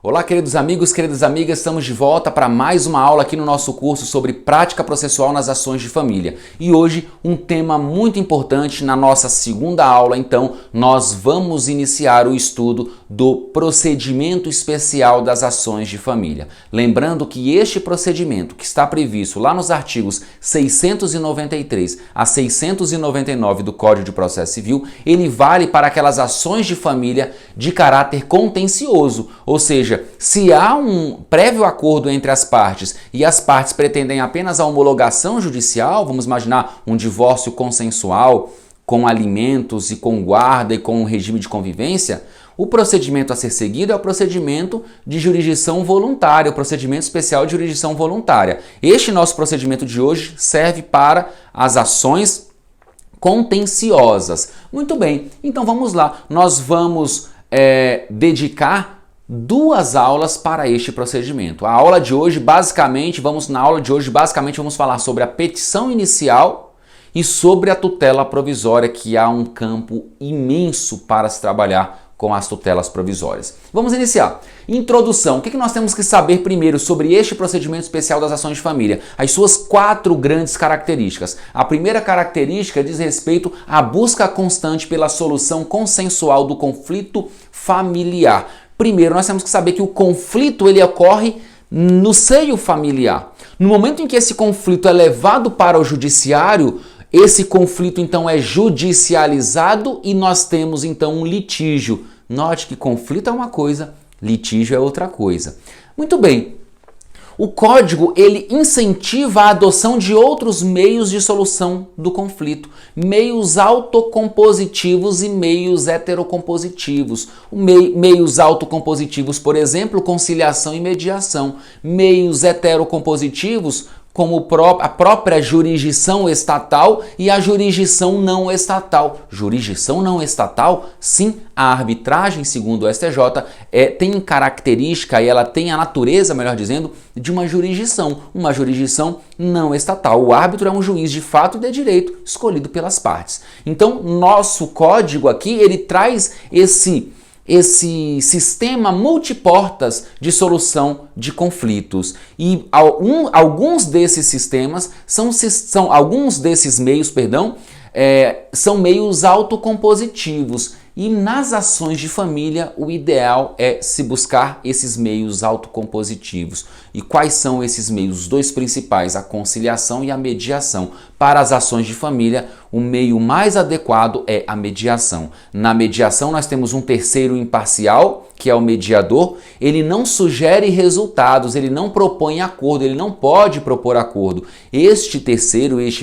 Olá, queridos amigos, queridas amigas, estamos de volta para mais uma aula aqui no nosso curso sobre prática processual nas ações de família. E hoje um tema muito importante na nossa segunda aula, então nós vamos iniciar o estudo do procedimento especial das ações de família. Lembrando que este procedimento que está previsto lá nos artigos 693 a 699 do Código de Processo Civil, ele vale para aquelas ações de família de caráter contencioso, ou seja, se há um prévio acordo entre as partes e as partes pretendem apenas a homologação judicial, vamos imaginar um divórcio consensual com alimentos e com guarda e com um regime de convivência, o procedimento a ser seguido é o procedimento de jurisdição voluntária, o procedimento especial de jurisdição voluntária. Este nosso procedimento de hoje serve para as ações contenciosas. Muito bem, então vamos lá, nós vamos dedicar duas aulas para este procedimento. Na aula de hoje, basicamente, vamos falar sobre a petição inicial e sobre a tutela provisória, que há um campo imenso para se trabalhar com as tutelas provisórias. Vamos iniciar. Introdução. O que nós temos que saber primeiro sobre este procedimento especial das ações de família? As suas 4 grandes características. A primeira característica diz respeito à busca constante pela solução consensual do conflito familiar. Primeiro, nós temos que saber que o conflito ele ocorre no seio familiar. No momento em que esse conflito é levado para o judiciário, esse conflito então é judicializado e nós temos então um litígio. Note que conflito é uma coisa, litígio é outra coisa. Muito bem. O Código ele incentiva a adoção de outros meios de solução do conflito, meios autocompositivos e meios heterocompositivos. Meios autocompositivos, por exemplo, conciliação e mediação. Meios heterocompositivos, como a própria jurisdição estatal e a jurisdição não estatal. Jurisdição não estatal, sim, a arbitragem, segundo o STJ, tem característica e ela tem a natureza, melhor dizendo, de uma jurisdição não estatal. O árbitro é um juiz de fato e de direito escolhido pelas partes. Então, nosso código aqui, ele traz esse sistema multiportas de solução de conflitos. E alguns desses sistemas alguns desses meios, são meios autocompositivos. E nas ações de família, o ideal é se buscar esses meios autocompositivos. E quais são esses meios? Os 2 principais, a conciliação e a mediação. Para as ações de família, o meio mais adequado é a mediação. Na mediação, nós temos um terceiro imparcial, que é o mediador. Ele não sugere resultados, ele não propõe acordo, ele não pode propor acordo. Este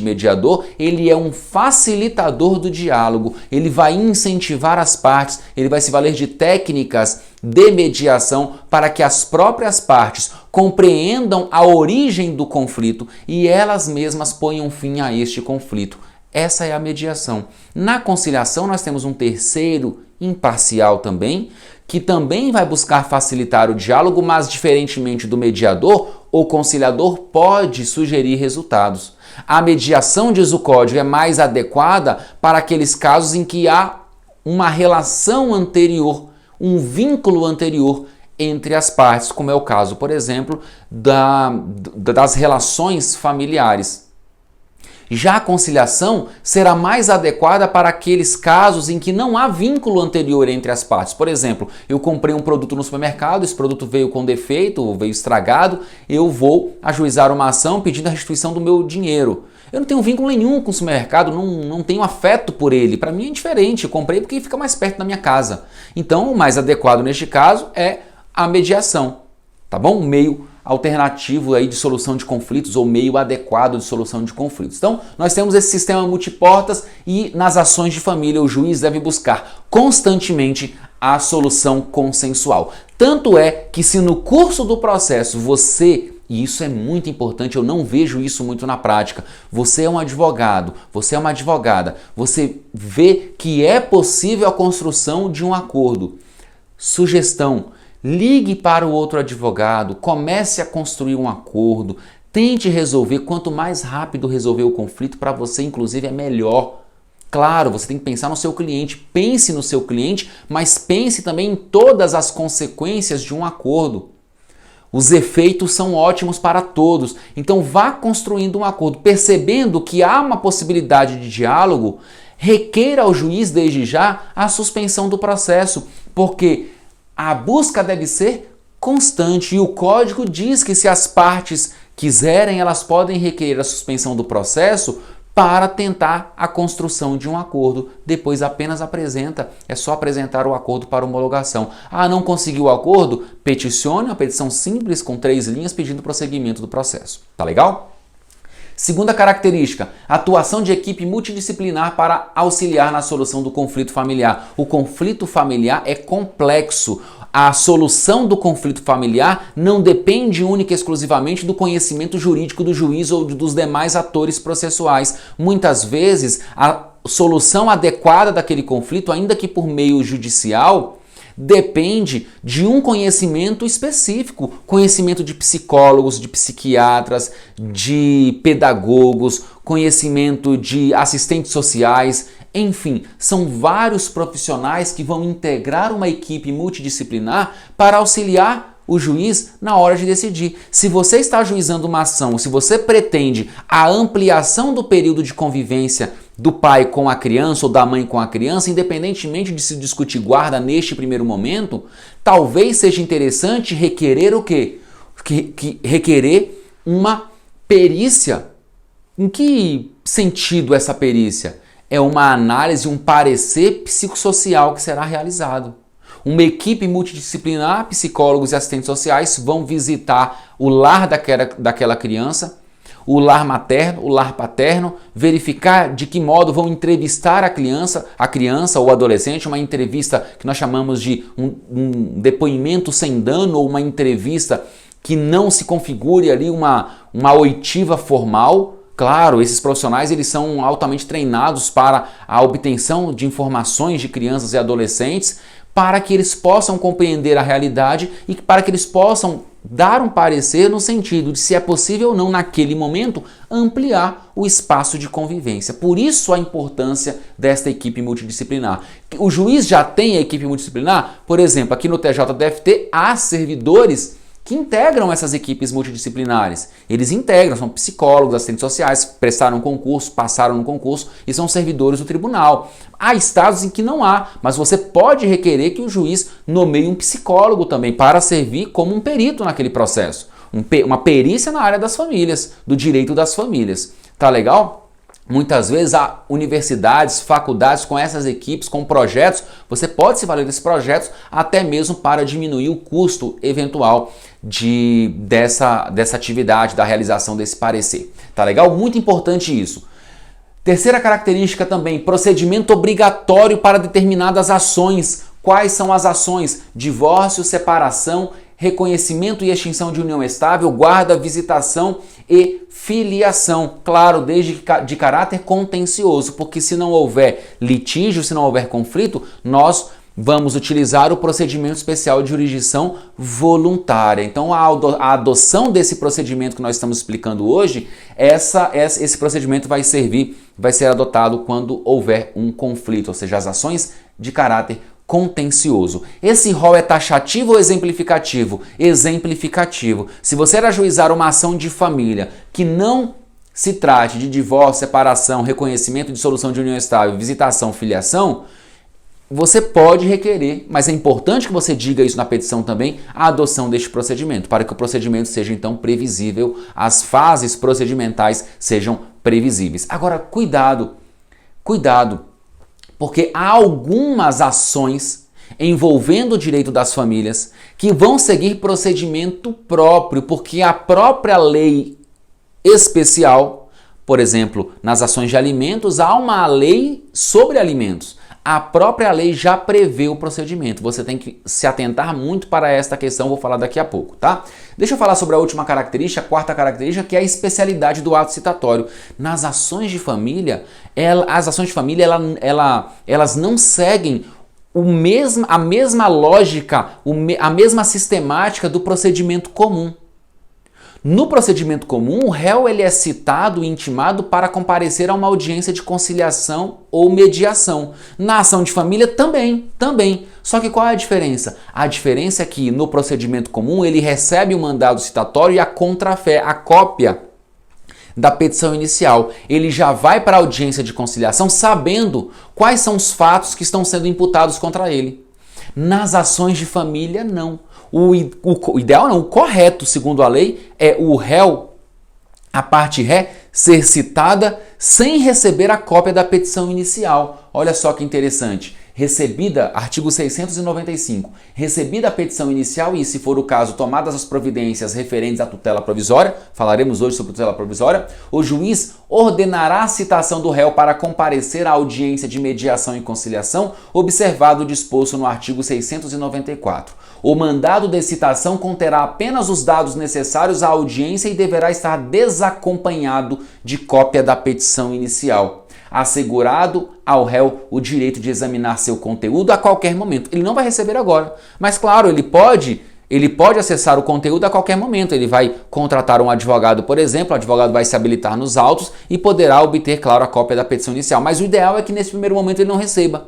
mediador, ele é um facilitador do diálogo, ele vai incentivar as partes, ele vai se valer de técnicas de mediação para que as próprias partes compreendam a origem do conflito e elas mesmas ponham fim a este conflito. Essa é a mediação. Na conciliação, nós temos um terceiro imparcial também, que também vai buscar facilitar o diálogo, mas diferentemente do mediador, o conciliador pode sugerir resultados. A mediação, diz o Código, é mais adequada para aqueles casos em que há uma relação anterior, um vínculo anterior entre as partes, como é o caso, por exemplo, das relações familiares. Já a conciliação será mais adequada para aqueles casos em que não há vínculo anterior entre as partes. Por exemplo, eu comprei um produto no supermercado, esse produto veio com defeito, ou veio estragado, eu vou ajuizar uma ação pedindo a restituição do meu dinheiro. Eu não tenho vínculo nenhum com o supermercado, não tenho afeto por ele. Para mim é indiferente, eu comprei porque fica mais perto da minha casa. Então, o mais adequado neste caso é a mediação, tá bom? Um meio alternativo aí de solução de conflitos ou meio adequado de solução de conflitos. Então, nós temos esse sistema multiportas e nas ações de família o juiz deve buscar constantemente a solução consensual. Tanto é que se no curso do processo e isso é muito importante, eu não vejo isso muito na prática. Você é um advogado, você é uma advogada, você vê que é possível a construção de um acordo. Sugestão: ligue para o outro advogado, comece a construir um acordo, tente resolver. Quanto mais rápido resolver o conflito, para você inclusive é melhor. Claro, você tem que pensar no seu cliente, pense no seu cliente, mas pense também em todas as consequências de um acordo. Os efeitos são ótimos para todos, então vá construindo um acordo, percebendo que há uma possibilidade de diálogo, requeira ao juiz desde já a suspensão do processo, porque a busca deve ser constante e o código diz que se as partes quiserem, elas podem requerer a suspensão do processo para tentar a construção de um acordo. Depois apenas é só apresentar o acordo para homologação. Ah, não conseguiu o acordo? Peticione uma petição simples com 3 linhas pedindo prosseguimento do processo. Tá legal? Segunda característica, atuação de equipe multidisciplinar para auxiliar na solução do conflito familiar. O conflito familiar é complexo. A solução do conflito familiar não depende única e exclusivamente do conhecimento jurídico do juiz ou dos demais atores processuais. Muitas vezes, a solução adequada daquele conflito, ainda que por meio judicial, depende de um conhecimento específico, conhecimento de psicólogos, de psiquiatras, de pedagogos, conhecimento de assistentes sociais, enfim, são vários profissionais que vão integrar uma equipe multidisciplinar para auxiliar o juiz na hora de decidir. Se você está ajuizando uma ação, se você pretende a ampliação do período de convivência do pai com a criança ou da mãe com a criança, independentemente de se discutir guarda neste primeiro momento, talvez seja interessante requerer o quê? Requerer uma perícia. Em que sentido essa perícia? É uma análise, um parecer psicossocial que será realizado. Uma equipe multidisciplinar, psicólogos e assistentes sociais vão visitar o lar daquela criança, o lar materno, o lar paterno, verificar de que modo vão entrevistar a criança ou adolescente, uma entrevista que nós chamamos de um depoimento sem dano ou uma entrevista que não se configure ali uma oitiva formal. Claro, esses profissionais eles são altamente treinados para a obtenção de informações de crianças e adolescentes, para que eles possam compreender a realidade e para que eles possam dar um parecer no sentido de se é possível ou não, naquele momento, ampliar o espaço de convivência. Por isso a importância desta equipe multidisciplinar. O juiz já tem a equipe multidisciplinar? Por exemplo, aqui no TJDFT há servidores que integram essas equipes multidisciplinares. Eles integram, são psicólogos, assistentes sociais, prestaram concurso, passaram no concurso e são servidores do tribunal. Há estados em que não há, mas você pode requerer que o juiz nomeie um psicólogo também para servir como um perito naquele processo. Uma perícia na área das famílias, do direito das famílias. Tá legal? Muitas vezes há universidades, faculdades com essas equipes, com projetos. Você pode se valer desses projetos até mesmo para diminuir o custo eventual dessa atividade, da realização desse parecer. Tá legal? Muito importante isso. Terceira característica também, procedimento obrigatório para determinadas ações. Quais são as ações? Divórcio, separação, reconhecimento e extinção de união estável, guarda, visitação e filiação. Claro, desde de caráter contencioso, porque se não houver litígio, se não houver conflito, nós vamos utilizar o procedimento especial de jurisdição voluntária. Então, a adoção desse procedimento que nós estamos explicando hoje, esse procedimento vai ser adotado quando houver um conflito, ou seja, as ações de caráter contencioso. Esse rol é taxativo ou exemplificativo? Exemplificativo. Se você ajuizar uma ação de família que não se trate de divórcio, separação, reconhecimento de solução de união estável, visitação, filiação, você pode requerer, mas é importante que você diga isso na petição também, a adoção deste procedimento, para que o procedimento seja então previsível, as fases procedimentais sejam previsíveis. Agora, cuidado, porque há algumas ações envolvendo o direito das famílias que vão seguir procedimento próprio, porque a própria lei especial, por exemplo, nas ações de alimentos, há uma lei sobre alimentos. A própria lei já prevê o procedimento. Você tem que se atentar muito para esta questão, vou falar daqui a pouco, tá? Deixa eu falar sobre a última característica, a quarta característica, que é a especialidade do ato citatório. Nas ações de família, elas não seguem a mesma lógica, a mesma sistemática do procedimento comum. No procedimento comum, o réu ele é citado e intimado para comparecer a uma audiência de conciliação ou mediação. Na ação de família também. Só que qual é a diferença? A diferença é que no procedimento comum ele recebe o mandado citatório e a contrafé, a cópia da petição inicial. Ele já vai para a audiência de conciliação sabendo quais são os fatos que estão sendo imputados contra ele. Nas ações de família, não. O ideal não, o correto, segundo a lei, é o réu, a parte ré, ser citada sem receber a cópia da petição inicial. Olha só que interessante. Recebida, artigo 695, recebida a petição inicial e, se for o caso, tomadas as providências referentes à tutela provisória, falaremos hoje sobre tutela provisória, o juiz ordenará a citação do réu para comparecer à audiência de mediação e conciliação, observado o disposto no artigo 694. O mandado de citação conterá apenas os dados necessários à audiência e deverá estar desacompanhado de cópia da petição inicial, assegurado ao réu o direito de examinar seu conteúdo a qualquer momento. Ele não vai receber agora, mas claro, ele pode acessar o conteúdo a qualquer momento. Ele vai contratar um advogado, por exemplo, o advogado vai se habilitar nos autos e poderá obter, claro, a cópia da petição inicial. Mas o ideal é que nesse primeiro momento ele não receba,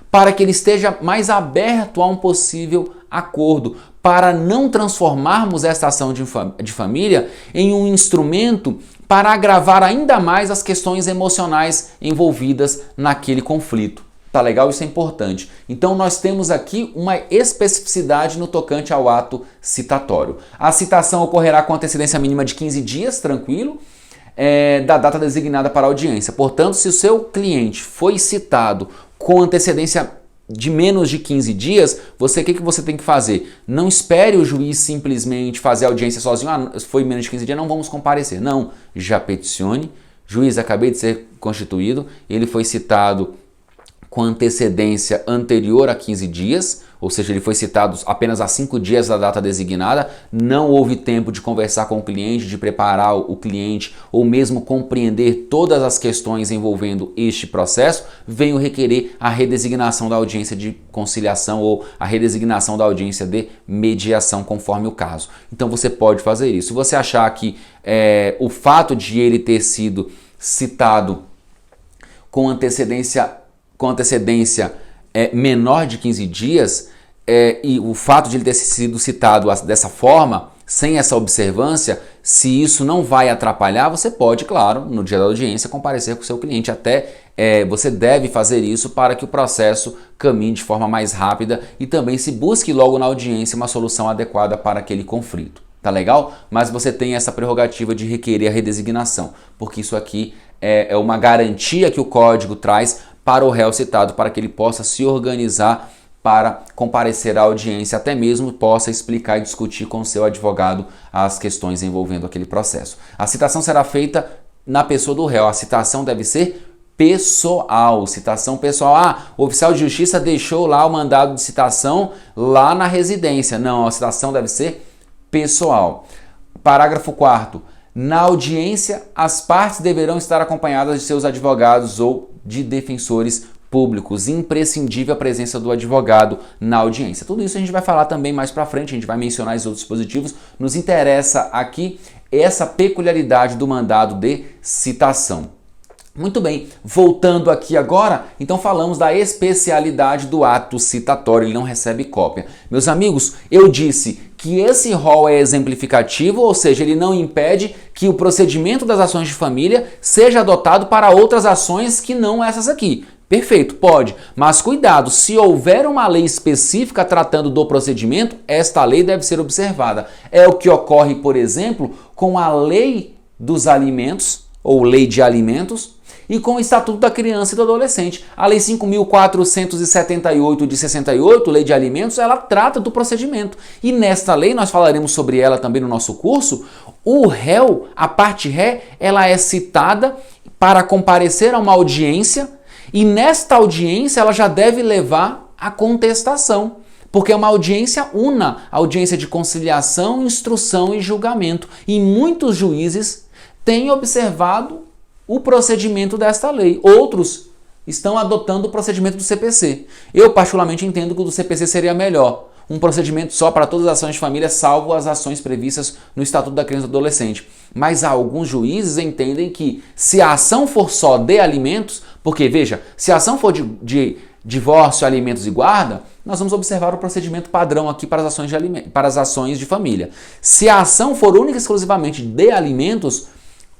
para que ele esteja mais aberto a um possível acordo, para não transformarmos esta ação de família em um instrumento para agravar ainda mais as questões emocionais envolvidas naquele conflito. Tá legal? Isso é importante. Então nós temos aqui uma especificidade no tocante ao ato citatório. A citação ocorrerá com antecedência mínima de 15 dias, tranquilo, da data designada para a audiência. Portanto, se o seu cliente foi citado com antecedência de menos de 15 dias, o que você tem que fazer? Não espere o juiz simplesmente fazer a audiência sozinho. Foi menos de 15 dias, não vamos comparecer. Não, já peticione. Juiz, acabei de ser constituído, ele foi citado com antecedência anterior a 15 dias, ou seja, ele foi citado apenas a 5 dias da data designada, não houve tempo de conversar com o cliente, de preparar o cliente ou mesmo compreender todas as questões envolvendo este processo, venho requerer a redesignação da audiência de conciliação ou a redesignação da audiência de mediação, conforme o caso. Então você pode fazer isso. Se você achar que o fato de ele ter sido citado com antecedência menor de 15 dias e o fato de ele ter sido citado dessa forma, sem essa observância, se isso não vai atrapalhar, você pode, claro, no dia da audiência, comparecer com o seu cliente. Você deve fazer isso para que o processo caminhe de forma mais rápida e também se busque logo na audiência uma solução adequada para aquele conflito. Tá legal? Mas você tem essa prerrogativa de requerer a redesignação, porque isso aqui é uma garantia que o código traz para o réu citado, para que ele possa se organizar para comparecer à audiência, até mesmo possa explicar e discutir com o seu advogado as questões envolvendo aquele processo. A citação será feita na pessoa do réu. A citação deve ser pessoal, citação pessoal. O oficial de justiça deixou lá o mandado de citação lá na residência. Não, a citação deve ser pessoal. Parágrafo 4º. Na audiência, as partes deverão estar acompanhadas de seus advogados ou de defensores públicos. Imprescindível a presença do advogado na audiência. Tudo isso a gente vai falar também mais para frente, a gente vai mencionar os outros dispositivos. Nos interessa aqui essa peculiaridade do mandado de citação. Muito bem, voltando aqui agora, então falamos da especialidade do ato citatório, ele não recebe cópia. Meus amigos, eu disse que esse rol é exemplificativo, ou seja, ele não impede que o procedimento das ações de família seja adotado para outras ações que não essas aqui. Perfeito, pode, mas cuidado, se houver uma lei específica tratando do procedimento, esta lei deve ser observada. É o que ocorre, por exemplo, com a lei dos alimentos, ou lei de alimentos, e com o Estatuto da Criança e do Adolescente. A Lei 5.478 de 68, Lei de Alimentos, ela trata do procedimento. E nesta lei, nós falaremos sobre ela também no nosso curso, o réu, a parte ré, ela é citada para comparecer a uma audiência e nesta audiência ela já deve levar a contestação. Porque é uma audiência una, audiência de conciliação, instrução e julgamento. E muitos juízes têm observado o procedimento desta lei. Outros estão adotando o procedimento do CPC. Eu particularmente entendo que o do CPC seria melhor. um procedimento só para todas as ações de família, salvo as ações previstas no Estatuto da Criança e do Adolescente. Mas alguns juízes entendem que se a ação for só de alimentos, porque veja, se a ação for de divórcio, alimentos e guarda, nós vamos observar o procedimento padrão aqui para as ações de família. Se a ação for única e exclusivamente de alimentos,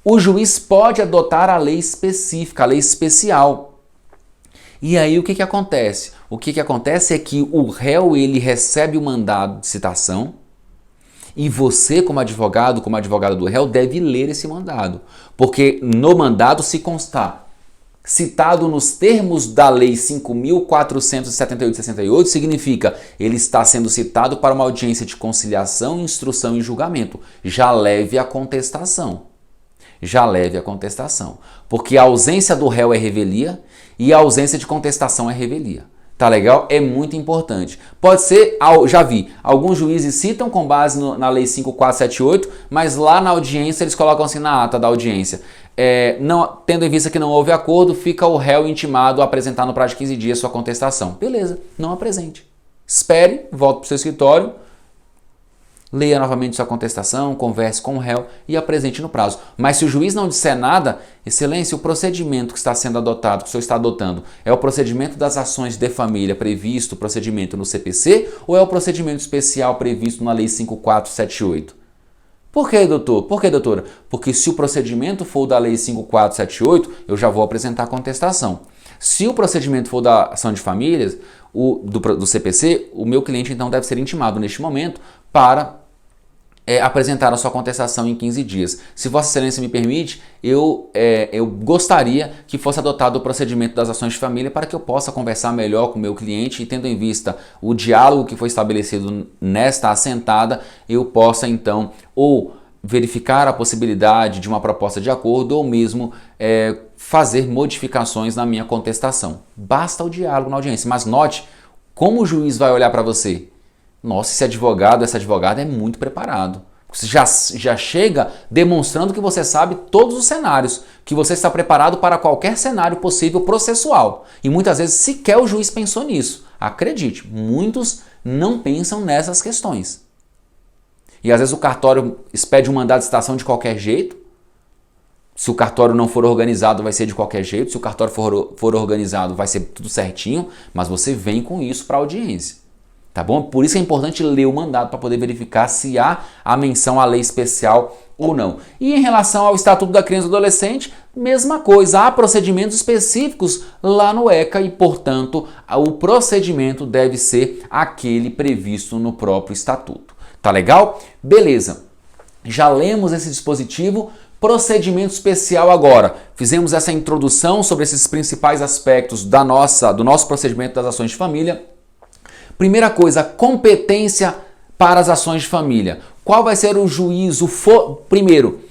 o juiz pode adotar a lei específica, a lei especial. E aí o que acontece? O que acontece é que o réu ele recebe o mandado de citação e você, como advogado do réu, deve ler esse mandado. Porque no mandado se constar citado nos termos da Lei 5.478/68, significa ele está sendo citado para uma audiência de conciliação, instrução e julgamento. Já leve a contestação. Já leve a contestação. Porque a ausência do réu é revelia e a ausência de contestação é revelia. Tá legal? É muito importante. Pode ser, já vi, alguns juízes citam com base na Lei 5.478, mas lá na audiência eles colocam assim na ata da audiência. Tendo em vista que não houve acordo, fica o réu intimado a apresentar no prazo de 15 dias sua contestação. Beleza, não apresente. Espere, volte para o seu escritório, leia novamente sua contestação, converse com o réu e apresente no prazo. Mas se o juiz não disser nada, excelência, o procedimento que está sendo adotado, que o senhor está adotando, é o procedimento das ações de família previsto, o procedimento no CPC, ou é o procedimento especial previsto na Lei 5.478? Por que, doutor? Por que, doutora? Porque se o procedimento for da Lei 5.478, eu já vou apresentar a contestação. Se o procedimento for da ação de famílias, do CPC, o meu cliente então deve ser intimado neste momento para apresentar a sua contestação em 15 dias. Se Vossa Excelência me permite, eu gostaria que fosse adotado o procedimento das ações de família para que eu possa conversar melhor com o meu cliente e, tendo em vista o diálogo que foi estabelecido nesta assentada, eu possa então ou verificar a possibilidade de uma proposta de acordo ou mesmo fazer modificações na minha contestação. Basta o diálogo na audiência, mas note como o juiz vai olhar para você. Nossa, esse advogado, essa advogada é muito preparado. Você já chega demonstrando que você sabe todos os cenários, que você está preparado para qualquer cenário possível processual. E muitas vezes sequer o juiz pensou nisso. Acredite, muitos não pensam nessas questões. E às vezes o cartório expede um mandado de citação de qualquer jeito. Se o cartório não for organizado, vai ser de qualquer jeito. Se o cartório for organizado, vai ser tudo certinho. Mas você vem com isso para a audiência. Tá bom? Por isso é importante ler o mandado para poder verificar se há a menção à lei especial ou não. E em relação ao Estatuto da Criança e do Adolescente, mesma coisa. Há procedimentos específicos lá no ECA e, portanto, o procedimento deve ser aquele previsto no próprio Estatuto. Tá legal? Beleza. Já lemos esse dispositivo. Procedimento especial agora. Fizemos essa introdução sobre esses principais aspectos do nosso procedimento das ações de família. Primeira coisa, competência para as ações de família. Qual vai ser o juízo? Primeiro,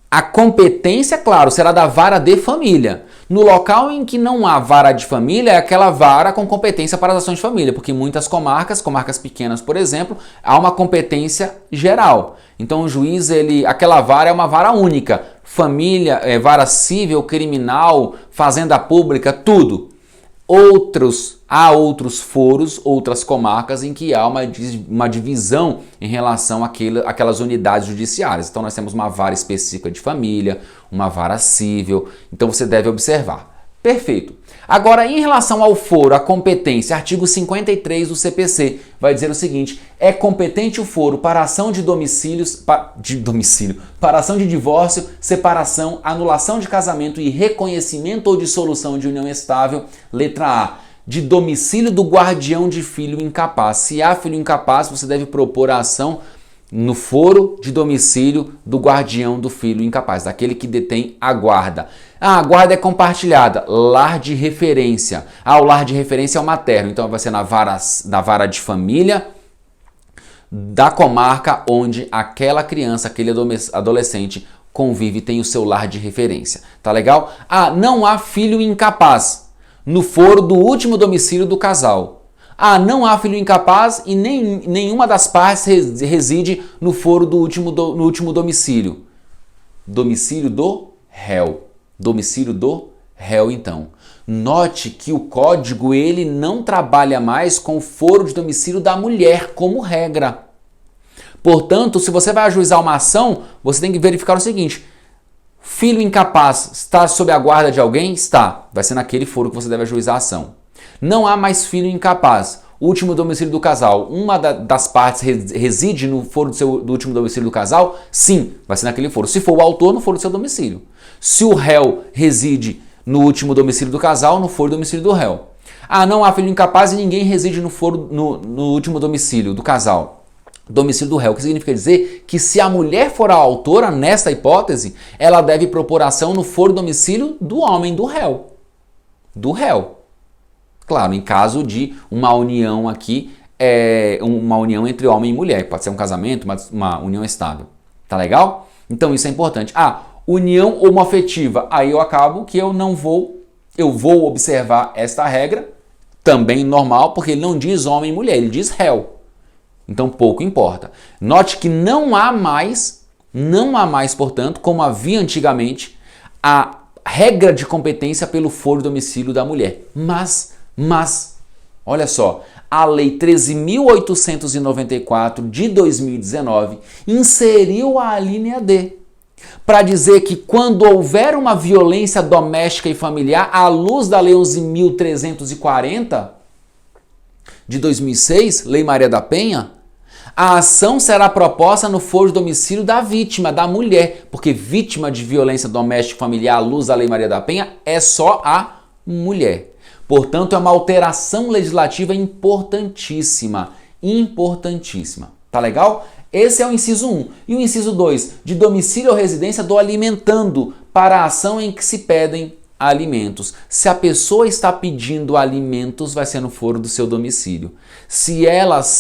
a competência, claro, será da vara de família. No local em que não há vara de família, é aquela vara com competência para as ações de família, porque em muitas comarcas pequenas, por exemplo, há uma competência geral. Então o juiz, aquela vara é uma vara única. Família, vara civil, criminal, fazenda pública, tudo. Há outros foros, outras comarcas em que há uma divisão em relação àquelas unidades judiciárias. Então nós temos uma vara específica de família, uma vara civil, então você deve observar. Perfeito. Agora, em relação ao foro, a competência, artigo 53 do CPC, vai dizer o seguinte: é competente o foro para ação de para ação de divórcio, separação, anulação de casamento e reconhecimento ou dissolução de união estável, letra A, de domicílio do guardião de filho incapaz. Se há filho incapaz, você deve propor a ação no foro de domicílio do guardião do filho incapaz, daquele que detém a guarda. A guarda é compartilhada, lar de referência. O lar de referência é o materno, então vai ser na vara de família da comarca onde aquela criança, aquele adolescente convive e tem o seu lar de referência. Tá legal? Não há filho incapaz, no foro do último domicílio do casal. Não há filho incapaz e nenhuma das partes reside no foro no último domicílio. Domicílio do réu. Domicílio do réu, então. Note que o código ele não trabalha mais com o foro de domicílio da mulher como regra. Portanto, se você vai ajuizar uma ação, você tem que verificar o seguinte: filho incapaz está sob a guarda de alguém? Está. Vai ser naquele foro que você deve ajuizar a ação. Não há mais filho incapaz. Último domicílio do casal. Uma das partes reside no foro do último domicílio do casal? Sim, vai ser naquele foro. Se for o autor, no foro do seu domicílio. Se o réu reside no último domicílio do casal, no foro do domicílio do réu. Ah, não há filho incapaz e ninguém reside no último domicílio do casal. Domicílio do réu, o que significa dizer que se a mulher for a autora, nesta hipótese, ela deve propor ação no foro domicílio do homem, do réu. Do réu. Claro, em caso de uma união aqui, uma união entre homem e mulher, pode ser um casamento, uma união estável. Tá legal? Então isso é importante. Ah, união homoafetiva, aí eu acabo que eu vou observar esta regra, também normal, porque ele não diz homem e mulher, ele diz réu. Então pouco importa. Note que não há mais, portanto, como havia antigamente, a regra de competência pelo foro domicílio da mulher. Mas, olha só, a Lei 13.894 de 2019 inseriu a alínea D para dizer que quando houver uma violência doméstica e familiar, à luz da Lei 11.340 de 2006, Lei Maria da Penha, a ação será proposta no foro de domicílio da vítima, da mulher, porque vítima de violência doméstica e familiar à luz da Lei Maria da Penha é só a mulher. Portanto, é uma alteração legislativa importantíssima, importantíssima. Tá legal? Esse é o inciso 1. E o inciso 2, de domicílio ou residência do alimentando, para a ação em que se pedem alimentos. Se a pessoa está pedindo alimentos, vai ser no foro do seu domicílio. Se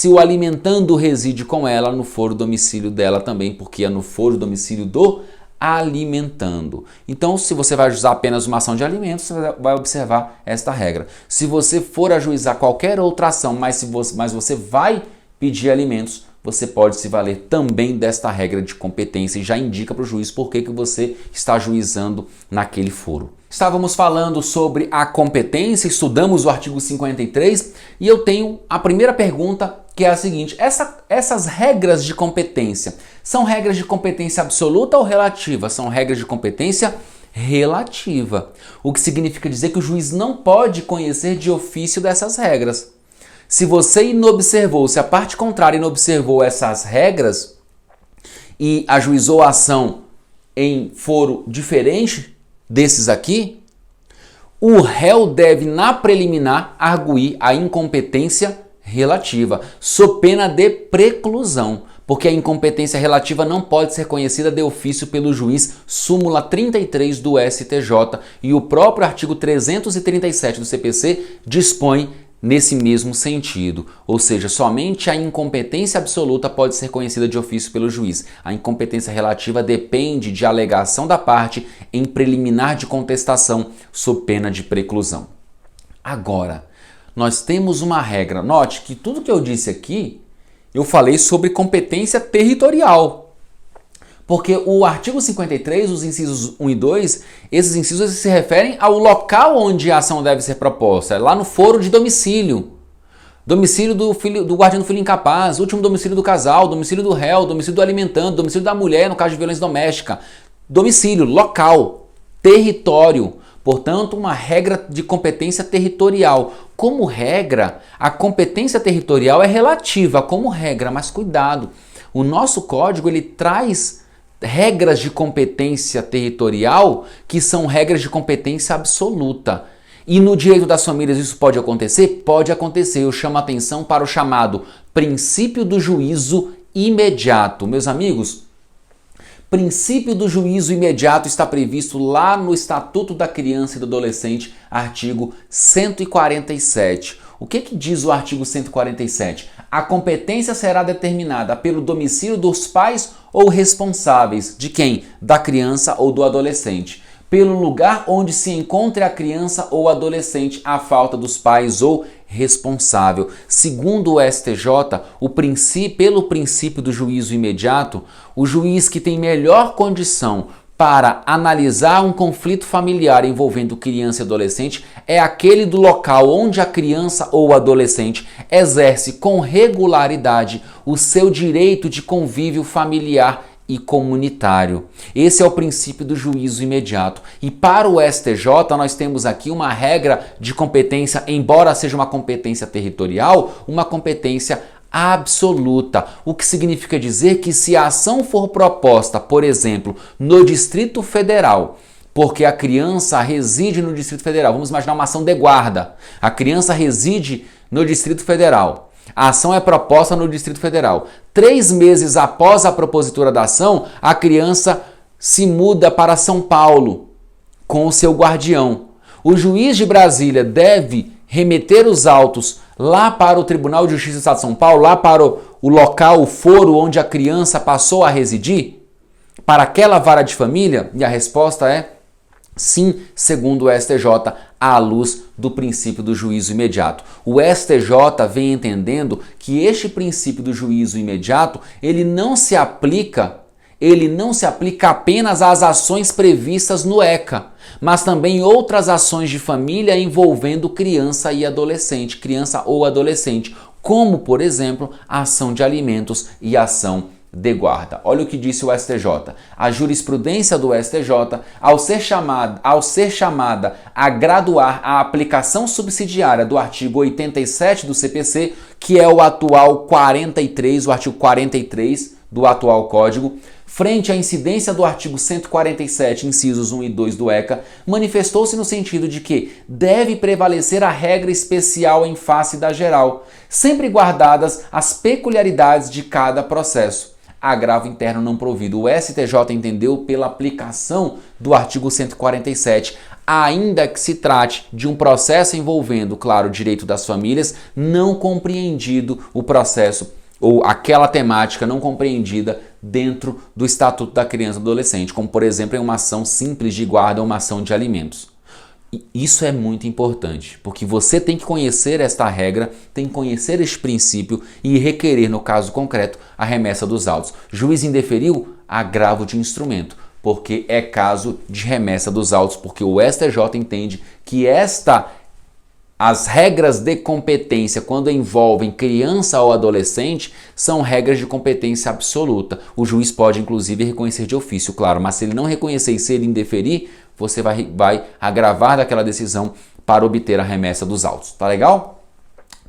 o alimentando reside com ela, no foro domicílio dela também, porque é no foro domicílio do alimentando. Então, se você vai ajuizar apenas uma ação de alimentos, você vai observar esta regra. Se você for ajuizar qualquer outra ação, mas você vai pedir alimentos, você pode se valer também desta regra de competência e já indica para o juiz por que você está ajuizando naquele foro. Estávamos falando sobre a competência, estudamos o artigo 53 e eu tenho a primeira pergunta, que é a seguinte: essas regras de competência são regras de competência absoluta ou relativa? São regras de competência relativa, o que significa dizer que o juiz não pode conhecer de ofício dessas regras. Se você inobservou, se a parte contrária inobservou essas regras e ajuizou a ação em foro diferente desses aqui, o réu deve, na preliminar, arguir a incompetência relativa, sob pena de preclusão, porque a incompetência relativa não pode ser conhecida de ofício pelo juiz, súmula 33 do STJ, e o próprio artigo 337 do CPC dispõe nesse mesmo sentido, ou seja, somente a incompetência absoluta pode ser conhecida de ofício pelo juiz. A incompetência relativa depende de alegação da parte em preliminar de contestação sob pena de preclusão. Agora, nós temos uma regra. Note que tudo que eu disse aqui, eu falei sobre competência territorial. Porque o artigo 53, os incisos 1 e 2, esses incisos se referem ao local onde a ação deve ser proposta, é lá no foro de domicílio. Domicílio do guardião do filho incapaz, último domicílio do casal, domicílio do réu, domicílio do alimentando, domicílio da mulher no caso de violência doméstica. Domicílio, local, território. Portanto, uma regra de competência territorial. Como regra, a competência territorial é relativa como regra, mas cuidado. O nosso código ele traz regras de competência territorial que são regras de competência absoluta. E no direito das famílias isso pode acontecer? Pode acontecer. Eu chamo a atenção para o chamado princípio do juízo imediato. Meus amigos, princípio do juízo imediato está previsto lá no Estatuto da Criança e do Adolescente, artigo 147. O que diz o artigo 147? A competência será determinada pelo domicílio dos pais ou responsáveis. De quem? Da criança ou do adolescente. Pelo lugar onde se encontre a criança ou adolescente à falta dos pais ou responsável. Segundo o STJ, pelo princípio do juízo imediato, o juiz que tem melhor condição para analisar um conflito familiar envolvendo criança e adolescente é aquele do local onde a criança ou adolescente exerce com regularidade o seu direito de convívio familiar e comunitário. Esse é o princípio do juízo imediato. E para o STJ, nós temos aqui uma regra de competência, embora seja uma competência territorial, uma competência absoluta, o que significa dizer que se a ação for proposta, por exemplo, no Distrito Federal, porque a criança reside no Distrito Federal, vamos imaginar uma ação de guarda, a criança reside no Distrito Federal, a ação é proposta no Distrito Federal, 3 meses após a propositura da ação, a criança se muda para São Paulo com o seu guardião. O juiz de Brasília deve remeter os autos lá para o Tribunal de Justiça do Estado de São Paulo, lá para o local, o foro onde a criança passou a residir, para aquela vara de família? E a resposta é sim, segundo o STJ, à luz do princípio do juízo imediato. O STJ vem entendendo que este princípio do juízo imediato, ele não se aplica apenas às ações previstas no ECA, mas também outras ações de família envolvendo criança e adolescente, criança ou adolescente, como, por exemplo, a ação de alimentos e a ação de guarda. Olha o que disse o STJ. A jurisprudência do STJ, ao ser chamada a graduar a aplicação subsidiária do artigo 87 do CPC, que é o atual 43, o artigo 43 do atual Código, frente à incidência do artigo 147, incisos 1 e 2 do ECA, manifestou-se no sentido de que deve prevalecer a regra especial em face da geral, sempre guardadas as peculiaridades de cada processo. Agravo interno não provido. O STJ entendeu pela aplicação do artigo 147, ainda que se trate de um processo envolvendo, claro, o direito das famílias, não compreendido o processo ou aquela temática não compreendida dentro do Estatuto da Criança e do Adolescente, como, por exemplo, em uma ação simples de guarda ou uma ação de alimentos. E isso é muito importante, porque você tem que conhecer esta regra, tem que conhecer este princípio e requerer, no caso concreto, a remessa dos autos. Juiz indeferiu, agravo de instrumento, porque é caso de remessa dos autos, porque o STJ entende que as regras de competência, quando envolvem criança ou adolescente, são regras de competência absoluta. O juiz pode, inclusive, reconhecer de ofício, claro, mas se ele não reconhecer e se ele indeferir, você vai agravar daquela decisão para obter a remessa dos autos. Tá legal?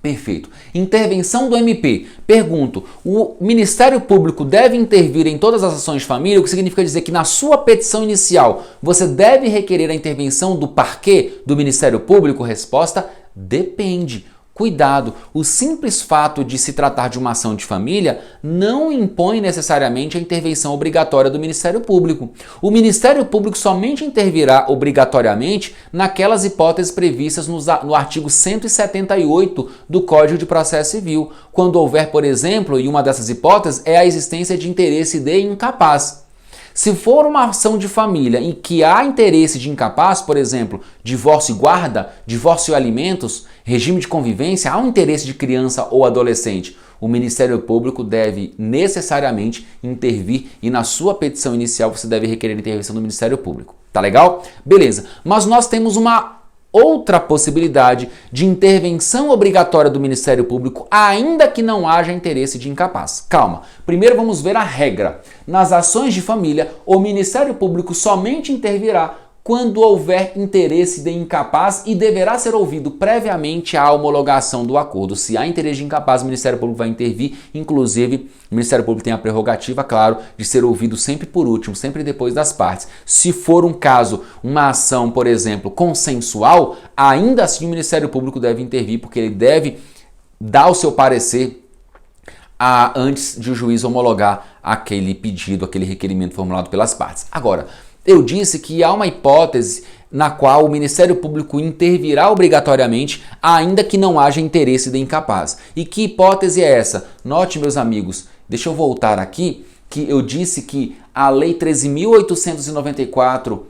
Perfeito. Intervenção do MP. Pergunto, o Ministério Público deve intervir em todas as ações de família, o que significa dizer que na sua petição inicial você deve requerer a intervenção do parquê do Ministério Público? Resposta, depende. Cuidado, o simples fato de se tratar de uma ação de família não impõe necessariamente a intervenção obrigatória do Ministério Público. O Ministério Público somente intervirá obrigatoriamente naquelas hipóteses previstas no artigo 178 do Código de Processo Civil, quando houver, por exemplo, e uma dessas hipóteses é a existência de interesse de incapaz. Se for uma ação de família em que há interesse de incapaz, por exemplo, divórcio e guarda, divórcio e alimentos, regime de convivência, há um interesse de criança ou adolescente, o Ministério Público deve necessariamente intervir e na sua petição inicial você deve requerer a intervenção do Ministério Público. Tá legal? Beleza. Mas nós temos uma outra possibilidade de intervenção obrigatória do Ministério Público, ainda que não haja interesse de incapaz. Calma, primeiro vamos ver a regra. Nas ações de família, o Ministério Público somente intervirá quando houver interesse de incapaz e deverá ser ouvido previamente à homologação do acordo. Se há interesse de incapaz, o Ministério Público vai intervir, inclusive o Ministério Público tem a prerrogativa, claro, de ser ouvido sempre por último, sempre depois das partes. Se for um caso, uma ação, por exemplo, consensual, ainda assim o Ministério Público deve intervir, porque ele deve dar o seu parecer antes de o juiz homologar aquele pedido, aquele requerimento formulado pelas partes. Agora, eu disse que há uma hipótese na qual o Ministério Público intervirá obrigatoriamente, ainda que não haja interesse de incapaz. E que hipótese é essa? Note, meus amigos, deixa eu voltar aqui, que eu disse que a Lei 13.894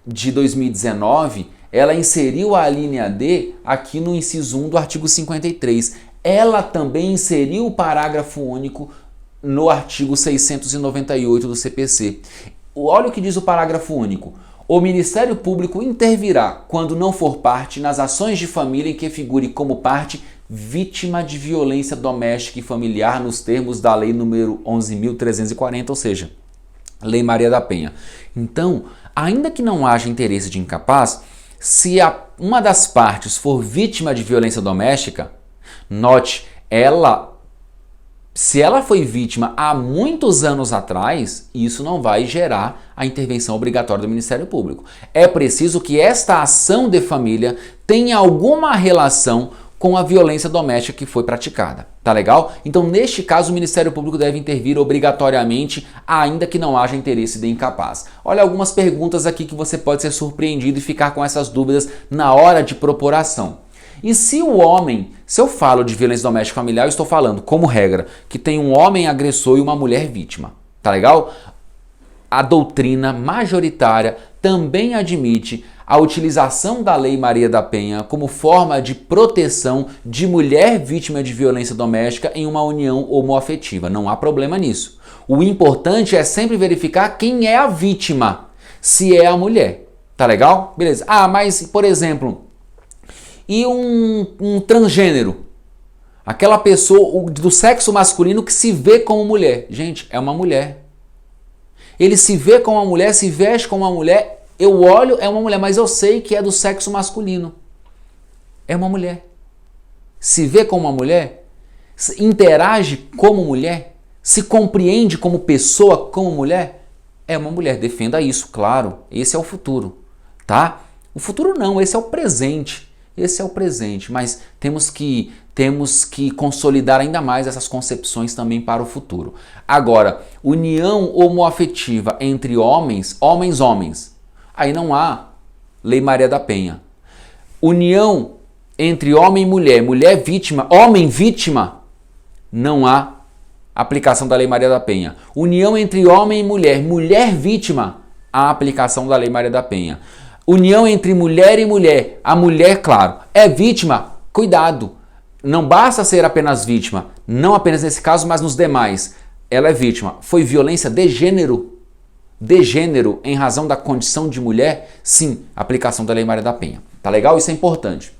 de 2019, ela inseriu a linha D aqui no inciso 1 do artigo 53. Ela também inseriu o parágrafo único no artigo 698 do CPC. Olha o que diz o parágrafo único. O Ministério Público intervirá, quando não for parte, nas ações de família em que figure como parte vítima de violência doméstica e familiar nos termos da Lei número 11.340, ou seja, Lei Maria da Penha. Então, ainda que não haja interesse de incapaz, se uma das partes for vítima de violência doméstica, note, se ela foi vítima há muitos anos atrás, isso não vai gerar a intervenção obrigatória do Ministério Público. É preciso que esta ação de família tenha alguma relação com a violência doméstica que foi praticada. Tá legal? Então, neste caso, o Ministério Público deve intervir obrigatoriamente, ainda que não haja interesse de incapaz. Olha algumas perguntas aqui que você pode ser surpreendido e ficar com essas dúvidas na hora de propor ação. E se eu falo de violência doméstica familiar, eu estou falando, como regra, que tem um homem agressor e uma mulher vítima. Tá legal? A doutrina majoritária também admite a utilização da Lei Maria da Penha como forma de proteção de mulher vítima de violência doméstica em uma união homoafetiva. Não há problema nisso. O importante é sempre verificar quem é a vítima, se é a mulher. Tá legal? Beleza. Ah, mas, por exemplo, e um transgênero? Aquela pessoa do sexo masculino que se vê como mulher. Gente, é uma mulher. Ele se vê como uma mulher, se veste como uma mulher. Eu olho, é uma mulher, mas eu sei que é do sexo masculino. É uma mulher. Se vê como uma mulher, interage como mulher, se compreende como pessoa, como mulher, é uma mulher. Defenda isso, claro. Esse é o futuro, tá? O futuro não, esse é o presente. Esse é o presente, mas temos que consolidar ainda mais essas concepções também para o futuro. Agora, união homoafetiva entre homens, aí não há Lei Maria da Penha. União entre homem e mulher, mulher vítima, homem vítima, não há aplicação da Lei Maria da Penha. União entre homem e mulher, mulher vítima, há aplicação da Lei Maria da Penha. União entre mulher e mulher, a mulher, claro, é vítima, cuidado, não basta ser apenas vítima, não apenas nesse caso, mas nos demais, ela é vítima. Foi violência de gênero em razão da condição de mulher, sim, aplicação da Lei Maria da Penha. Tá legal? Isso é importante.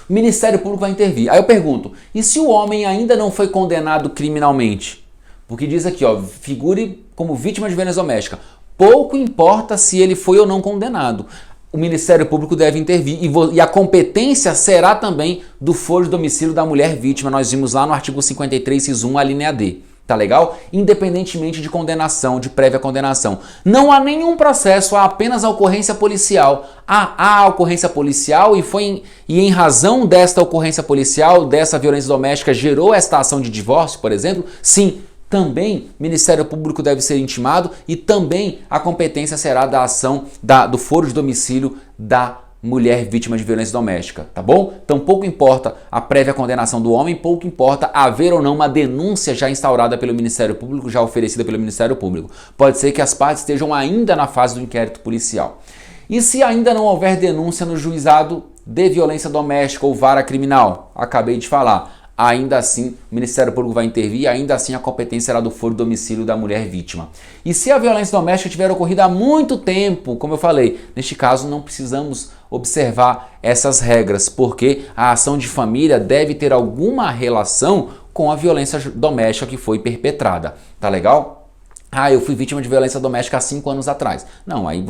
O Ministério Público vai intervir. Aí eu pergunto, e se o homem ainda não foi condenado criminalmente? Porque diz aqui, ó, figure como vítima de violência doméstica. Pouco importa se ele foi ou não condenado. O Ministério Público deve intervir e a competência será também do foro de domicílio da mulher vítima. Nós vimos lá no artigo 53, inciso 1, a linha D. Tá legal? Independentemente de condenação, de prévia condenação. Não há nenhum processo, há apenas a ocorrência policial. Há a ocorrência policial e em razão desta ocorrência policial, dessa violência doméstica, gerou esta ação de divórcio, por exemplo? Sim. Também o Ministério Público deve ser intimado e também a competência será da ação do foro de domicílio da mulher vítima de violência doméstica, tá bom? Então pouco importa a prévia condenação do homem, pouco importa haver ou não uma denúncia já instaurada pelo Ministério Público, já oferecida pelo Ministério Público. Pode ser que as partes estejam ainda na fase do inquérito policial. E se ainda não houver denúncia no juizado de violência doméstica ou vara criminal? Acabei de falar. Ainda assim, o Ministério Público vai intervir, ainda assim a competência será do foro de domicílio da mulher vítima. E se a violência doméstica tiver ocorrido há muito tempo, como eu falei, neste caso não precisamos observar essas regras, porque a ação de família deve ter alguma relação com a violência doméstica que foi perpetrada. Tá legal? Ah, eu fui vítima de violência doméstica há 5 anos atrás. Não, aí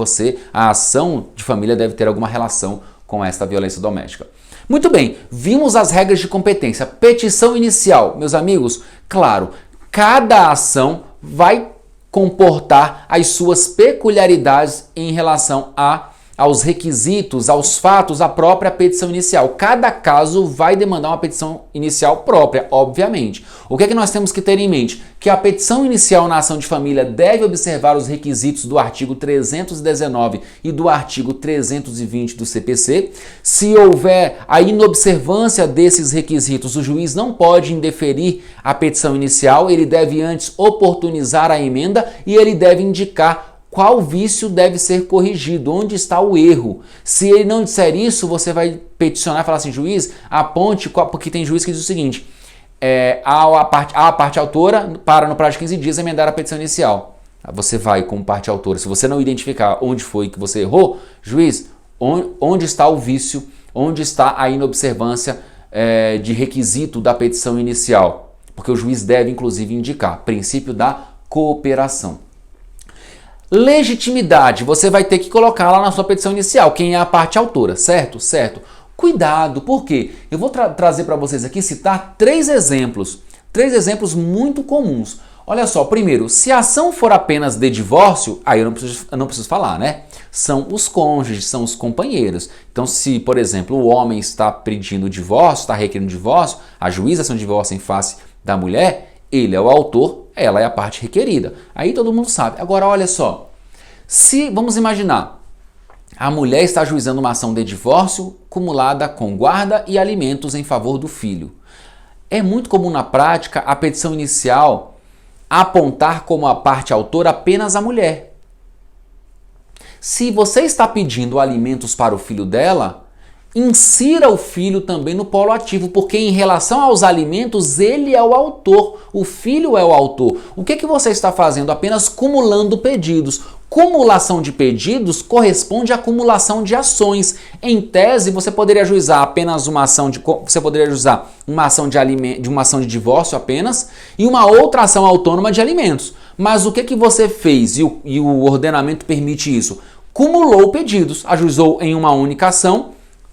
a ação de família deve ter alguma relação com esta violência doméstica. Muito bem, vimos as regras de competência. Petição inicial, meus amigos, claro, cada ação vai comportar as suas peculiaridades em relação aos requisitos, aos fatos, à própria petição inicial. Cada caso vai demandar uma petição inicial própria, obviamente. O que é que nós temos que ter em mente? Que a petição inicial na ação de família deve observar os requisitos do artigo 319 e do artigo 320 do CPC. Se houver a inobservância desses requisitos, o juiz não pode indeferir a petição inicial, ele deve antes oportunizar a emenda e ele deve indicar qual vício deve ser corrigido, onde está o erro. Se ele não disser isso, você vai peticionar e falar assim, juiz, aponte, porque tem juiz que diz o seguinte, a parte autora para no prazo de 15 dias emendar a petição inicial. Você vai como parte autora, se você não identificar onde foi que você errou, juiz, onde está o vício, onde está a inobservância de requisito da petição inicial? Porque o juiz deve, inclusive, indicar princípio da cooperação. Legitimidade, você vai ter que colocar lá na sua petição inicial, quem é a parte autora, certo? Certo. Cuidado, por quê? Eu vou trazer para vocês aqui, citar três exemplos muito comuns. Olha só, primeiro, se a ação for apenas de divórcio, aí eu não preciso falar, né? São os cônjuges, são os companheiros. Então, se, por exemplo, o homem está pedindo divórcio, está requerendo divórcio, a juíza ação de divórcio em face da mulher, ele é o autor, ela é a parte requerida. Aí todo mundo sabe. Agora, olha só, se, vamos imaginar, a mulher está ajuizando uma ação de divórcio cumulada com guarda e alimentos em favor do filho. É muito comum na prática a petição inicial apontar como a parte autora apenas a mulher. Se você está pedindo alimentos para o filho dela, insira o filho também no polo ativo, porque em relação aos alimentos, ele é o autor, o filho é o autor. O que você está fazendo? Apenas cumulando pedidos. Cumulação de pedidos corresponde à acumulação de ações. Em tese, você poderia ajuizar apenas uma ação de uma ação de divórcio apenas e uma outra ação autônoma de alimentos. Mas o que você fez e o ordenamento permite isso? Cumulou pedidos, ajuizou em uma única ação,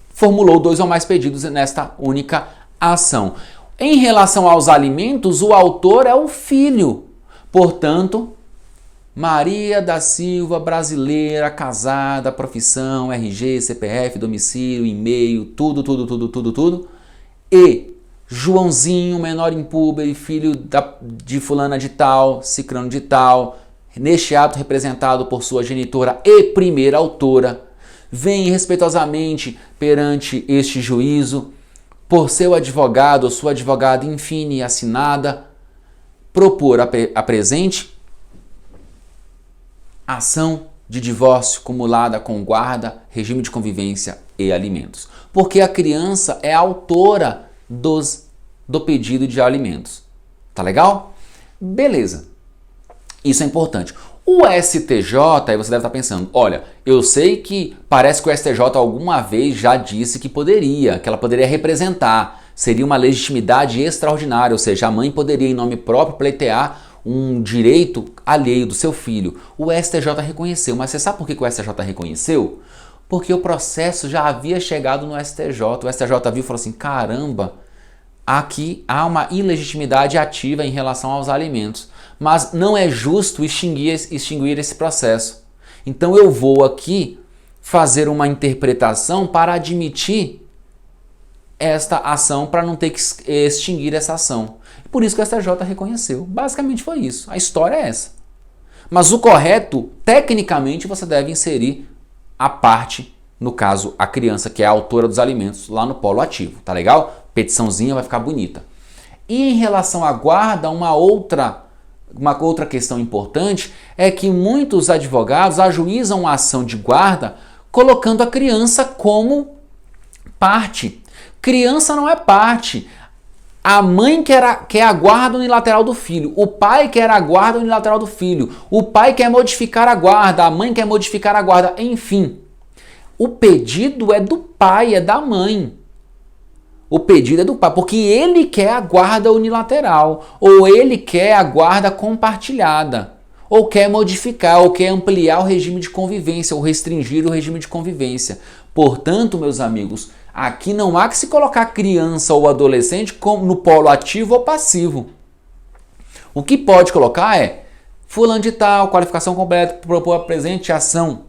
formulou 2 ou mais pedidos nesta única ação. Em relação aos alimentos, o autor é o filho. Portanto, Maria da Silva, brasileira, casada, profissão, RG, CPF, domicílio, e-mail, tudo. E Joãozinho, menor impúber, filho de fulana de tal, cicrano de tal, neste ato representado por sua genitora e primeira autora, vem respeitosamente perante este juízo, por seu advogado ou sua advogada infine assinada, propor a presente ação de divórcio cumulada com guarda, regime de convivência e alimentos. Porque a criança é autora do pedido de alimentos. Tá legal? Beleza. Isso é importante. O STJ, aí você deve estar pensando, olha, eu sei que parece que o STJ alguma vez já disse que ela poderia representar, seria uma legitimidade extraordinária, ou seja, a mãe poderia em nome próprio pleitear um direito alheio do seu filho. O STJ reconheceu, mas você sabe por que o STJ reconheceu? Porque o processo já havia chegado no STJ, o STJ viu e falou assim, caramba, aqui há uma ilegitimidade ativa em relação aos alimentos, mas não é justo extinguir esse processo. Então eu vou aqui fazer uma interpretação para admitir esta ação, para não ter que extinguir essa ação. Por isso que o STJ reconheceu. Basicamente foi isso. A história é essa. Mas o correto, tecnicamente, você deve inserir a parte, no caso, a criança, que é a autora dos alimentos, lá no polo ativo. Tá legal? Petiçãozinha vai ficar bonita. E em relação à guarda, uma outra questão importante é que muitos advogados ajuizam a ação de guarda colocando a criança como parte. Criança não é parte. A mãe quer a guarda unilateral do filho. O pai quer a guarda unilateral do filho. O pai quer modificar a guarda. A mãe quer modificar a guarda. Enfim, o pedido é do pai, é da mãe. O pedido é do pai, porque ele quer a guarda unilateral, ou ele quer a guarda compartilhada, ou quer modificar, ou quer ampliar o regime de convivência, ou restringir o regime de convivência. Portanto, meus amigos, aqui não há que se colocar criança ou adolescente no polo ativo ou passivo. O que pode colocar é fulano de tal, qualificação completa, propor a presente ação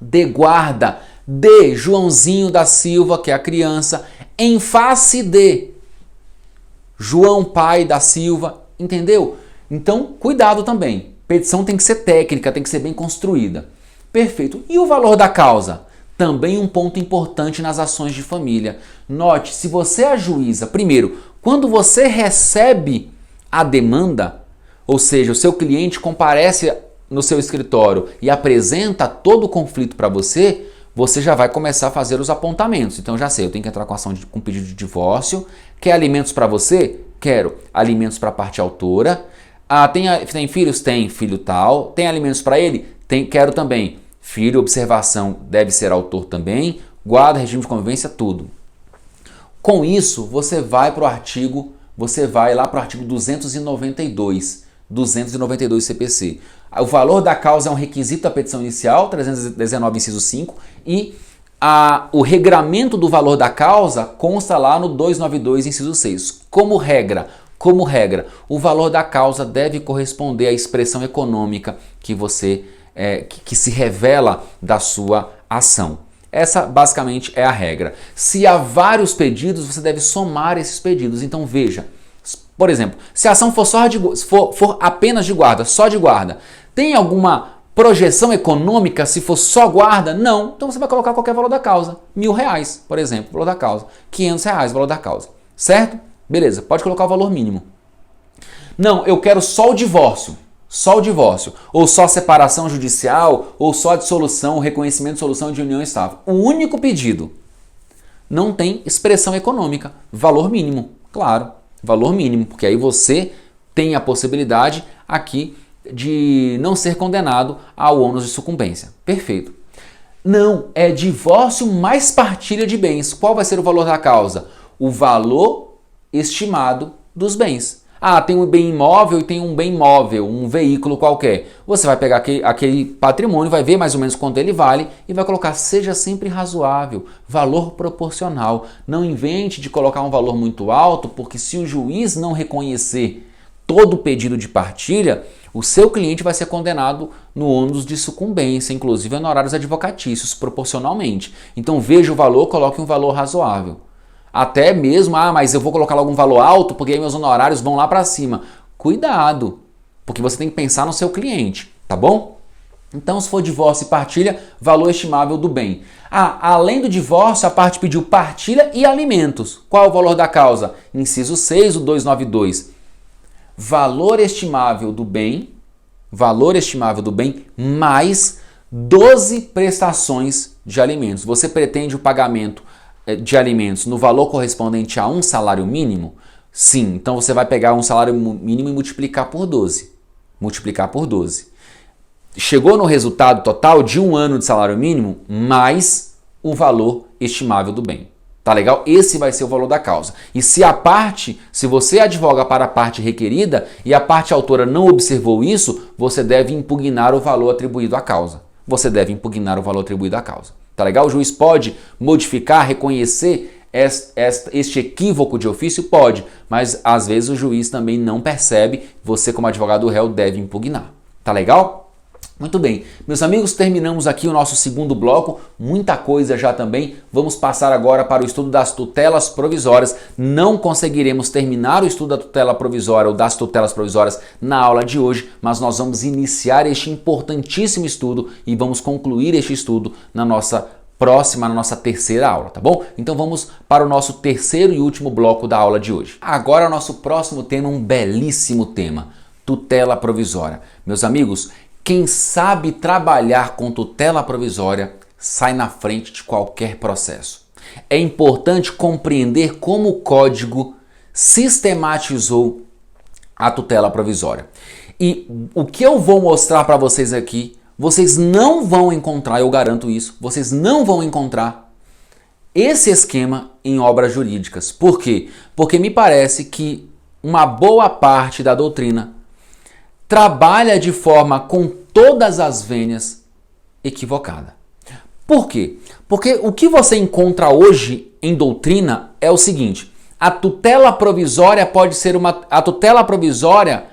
de guarda de Joãozinho da Silva, que é a criança, em face de João pai da Silva, entendeu? Então, cuidado também. Petição tem que ser técnica, tem que ser bem construída. Perfeito. E o valor da causa? Também um ponto importante nas ações de família. Note, se você ajuiza, primeiro, quando você recebe a demanda, ou seja, o seu cliente comparece no seu escritório e apresenta todo o conflito para você, você já vai começar a fazer os apontamentos. Então já sei, eu tenho que entrar com ação com pedido de divórcio. Quer alimentos para você? Quero alimentos para a parte autora. Ah, tem filhos? Tem, filho tal. Tem alimentos para ele? Tem, quero também. Filho, observação, deve ser autor também. Guarda, regime de convivência, tudo. Com isso, você vai lá para o artigo 292 CPC. O valor da causa é um requisito da petição inicial, 319, inciso 5, e o regramento do valor da causa consta lá no 292, inciso 6. Como regra, o valor da causa deve corresponder à expressão econômica que se revela da sua ação. Essa basicamente é a regra. Se há vários pedidos, você deve somar esses pedidos. Então veja, por exemplo, se a ação for apenas de guarda, só de guarda, tem alguma projeção econômica se for só guarda? Não. Então você vai colocar qualquer valor da causa. R$1.000, por exemplo, valor da causa. R$500, valor da causa. Certo? Beleza, pode colocar o valor mínimo. Não, eu quero só o divórcio. Só o divórcio, ou só a separação judicial, ou só a dissolução, o reconhecimento de dissolução de união estável. O único pedido não tem expressão econômica, valor mínimo, claro, valor mínimo, porque aí você tem a possibilidade aqui de não ser condenado ao ônus de sucumbência. Perfeito. Não, é divórcio mais partilha de bens. Qual vai ser o valor da causa? O valor estimado dos bens. Ah, tem um bem imóvel e tem um bem móvel, um veículo qualquer. Você vai pegar aquele patrimônio, vai ver mais ou menos quanto ele vale e vai colocar, seja sempre razoável, valor proporcional. Não invente de colocar um valor muito alto, porque se o juiz não reconhecer todo o pedido de partilha, o seu cliente vai ser condenado no ônus de sucumbência, inclusive honorários advocatícios, proporcionalmente. Então veja o valor, coloque um valor razoável. Até mesmo, mas eu vou colocar algum valor alto porque aí meus honorários vão lá para cima. Cuidado, porque você tem que pensar no seu cliente, tá bom? Então, se for divórcio e partilha, valor estimável do bem. Além do divórcio, a parte pediu partilha e alimentos. Qual é o valor da causa? Inciso 6, o 292. Valor estimável do bem mais 12 prestações de alimentos. Você pretende o pagamento de alimentos no valor correspondente a um salário mínimo? Sim, então você vai pegar um salário mínimo e multiplicar por 12. Chegou no resultado total de um ano de salário mínimo mais o valor estimável do bem. Tá legal? Esse vai ser o valor da causa. E se você advoga para a parte requerida e a parte autora não observou isso, você deve impugnar o valor atribuído à causa. Tá legal? O juiz pode modificar, reconhecer este equívoco de ofício? Pode, mas às vezes o juiz também não percebe, você como advogado réu deve impugnar. Tá legal? Muito bem. Meus amigos, terminamos aqui o nosso segundo bloco, muita coisa já também. Vamos passar agora para o estudo das tutelas provisórias. Não conseguiremos terminar o estudo da tutela provisória ou das tutelas provisórias na aula de hoje, mas nós vamos iniciar este importantíssimo estudo e vamos concluir este estudo na nossa terceira aula, tá bom? Então vamos para o nosso terceiro e último bloco da aula de hoje. Agora o nosso próximo tema, um belíssimo tema, tutela provisória. Meus amigos, quem sabe trabalhar com tutela provisória sai na frente de qualquer processo. É importante compreender como o Código sistematizou a tutela provisória. E o que eu vou mostrar para vocês aqui, vocês não vão encontrar, eu garanto isso, vocês não vão encontrar esse esquema em obras jurídicas. Por quê? Porque me parece que uma boa parte da doutrina trabalha de forma com todas as vênias equivocada. Por quê? Porque o que você encontra hoje em doutrina é o seguinte: a tutela provisória pode ser a tutela provisória,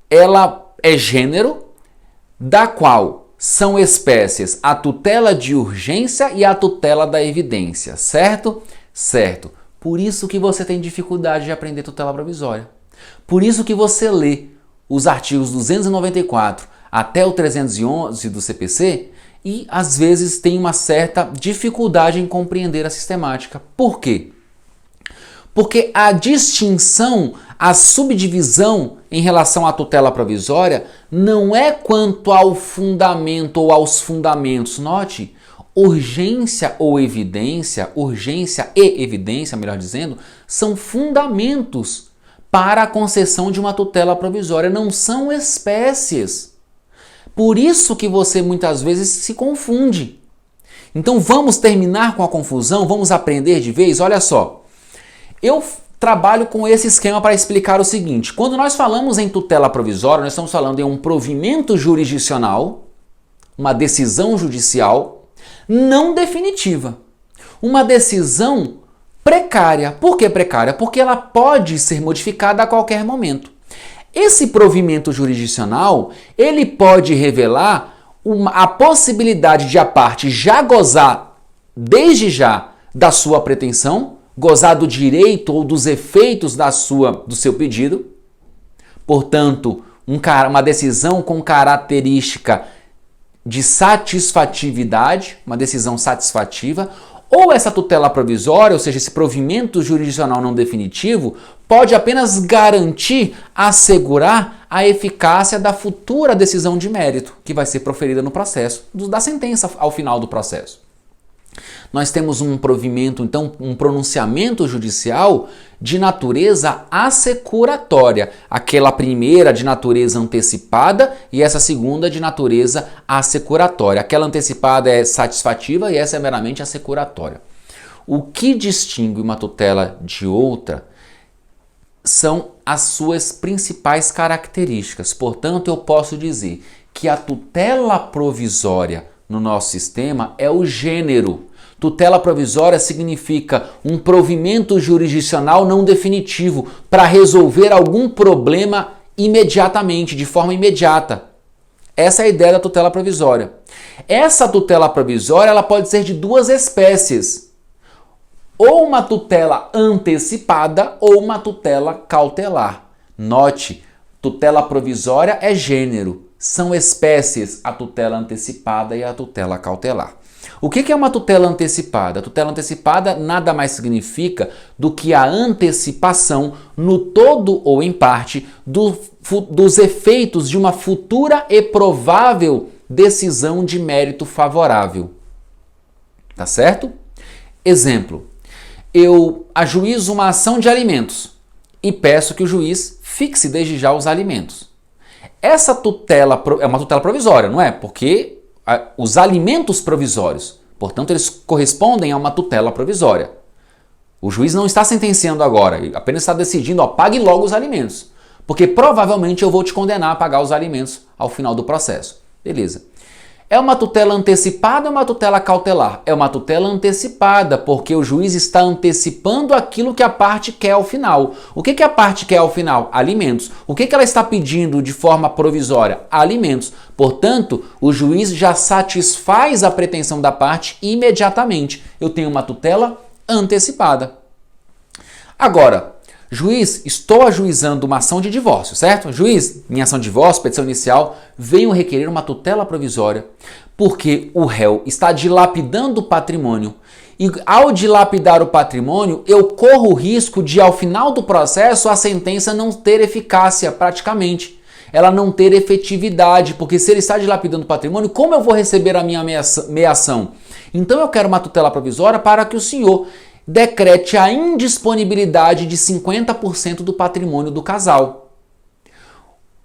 ela é gênero da qual são espécies a tutela de urgência e a tutela da evidência, certo? Certo. Por isso que você tem dificuldade de aprender tutela provisória. Por isso que você lê os artigos 294 até o 311 do CPC e às vezes tem uma certa dificuldade em compreender a sistemática. Por quê? Porque a distinção, a subdivisão em relação à tutela provisória não é quanto ao fundamento ou aos fundamentos. Note, urgência e evidência, melhor dizendo, são fundamentos para a concessão de uma tutela provisória. Não são espécies. Por isso que você muitas vezes se confunde. Então vamos terminar com a confusão, vamos aprender de vez? Olha só, eu trabalho com esse esquema para explicar o seguinte. Quando nós falamos em tutela provisória, nós estamos falando em um provimento jurisdicional, uma decisão judicial não definitiva. Uma decisão precária. Por que precária? Porque ela pode ser modificada a qualquer momento. Esse provimento jurisdicional, ele pode revelar a possibilidade de a parte já gozar, desde já, da sua pretensão, gozar do direito ou dos efeitos do seu pedido. Portanto, uma decisão com característica de satisfatividade, uma decisão satisfativa, ou essa tutela provisória, ou seja, esse provimento jurisdicional não definitivo, pode apenas garantir, assegurar a eficácia da futura decisão de mérito que vai ser proferida no processo, da sentença ao final do processo. Nós temos um provimento, então, um pronunciamento judicial de natureza assecuratória. Aquela primeira de natureza antecipada e essa segunda de natureza assecuratória. Aquela antecipada é satisfativa e essa é meramente assecuratória. O que distingue uma tutela de outra são as suas principais características. Portanto, eu posso dizer que a tutela provisória no nosso sistema é o gênero. Tutela provisória significa um provimento jurisdicional não definitivo para resolver algum problema imediatamente, de forma imediata. Essa é a ideia da tutela provisória. Essa tutela provisória ela pode ser de duas espécies. Ou uma tutela antecipada ou uma tutela cautelar. Note, tutela provisória é gênero. São espécies a tutela antecipada e a tutela cautelar. O que é uma tutela antecipada? A tutela antecipada nada mais significa do que a antecipação no todo ou em parte dos efeitos de uma futura e provável decisão de mérito favorável. Tá certo? Exemplo, eu ajuizo uma ação de alimentos e peço que o juiz fixe desde já os alimentos. Essa tutela é uma tutela provisória, não é? Porque os alimentos provisórios, portanto, eles correspondem a uma tutela provisória. O juiz não está sentenciando agora, ele apenas está decidindo, pague logo os alimentos, porque provavelmente eu vou te condenar a pagar os alimentos ao final do processo. Beleza. É uma tutela antecipada ou uma tutela cautelar? É uma tutela antecipada, porque o juiz está antecipando aquilo que a parte quer ao final. O que a parte quer ao final? Alimentos. O que ela está pedindo de forma provisória? Alimentos. Portanto, o juiz já satisfaz a pretensão da parte imediatamente. Eu tenho uma tutela antecipada. Agora, juiz, estou ajuizando uma ação de divórcio, certo? Juiz, minha ação de divórcio, petição inicial, venho requerer uma tutela provisória porque o réu está dilapidando o patrimônio e ao dilapidar o patrimônio eu corro o risco de ao final do processo a sentença não ter eficácia praticamente. Ela não ter efetividade, porque se ele está dilapidando o patrimônio, como eu vou receber a minha meação? Então eu quero uma tutela provisória para que o senhor decrete a indisponibilidade de 50% do patrimônio do casal.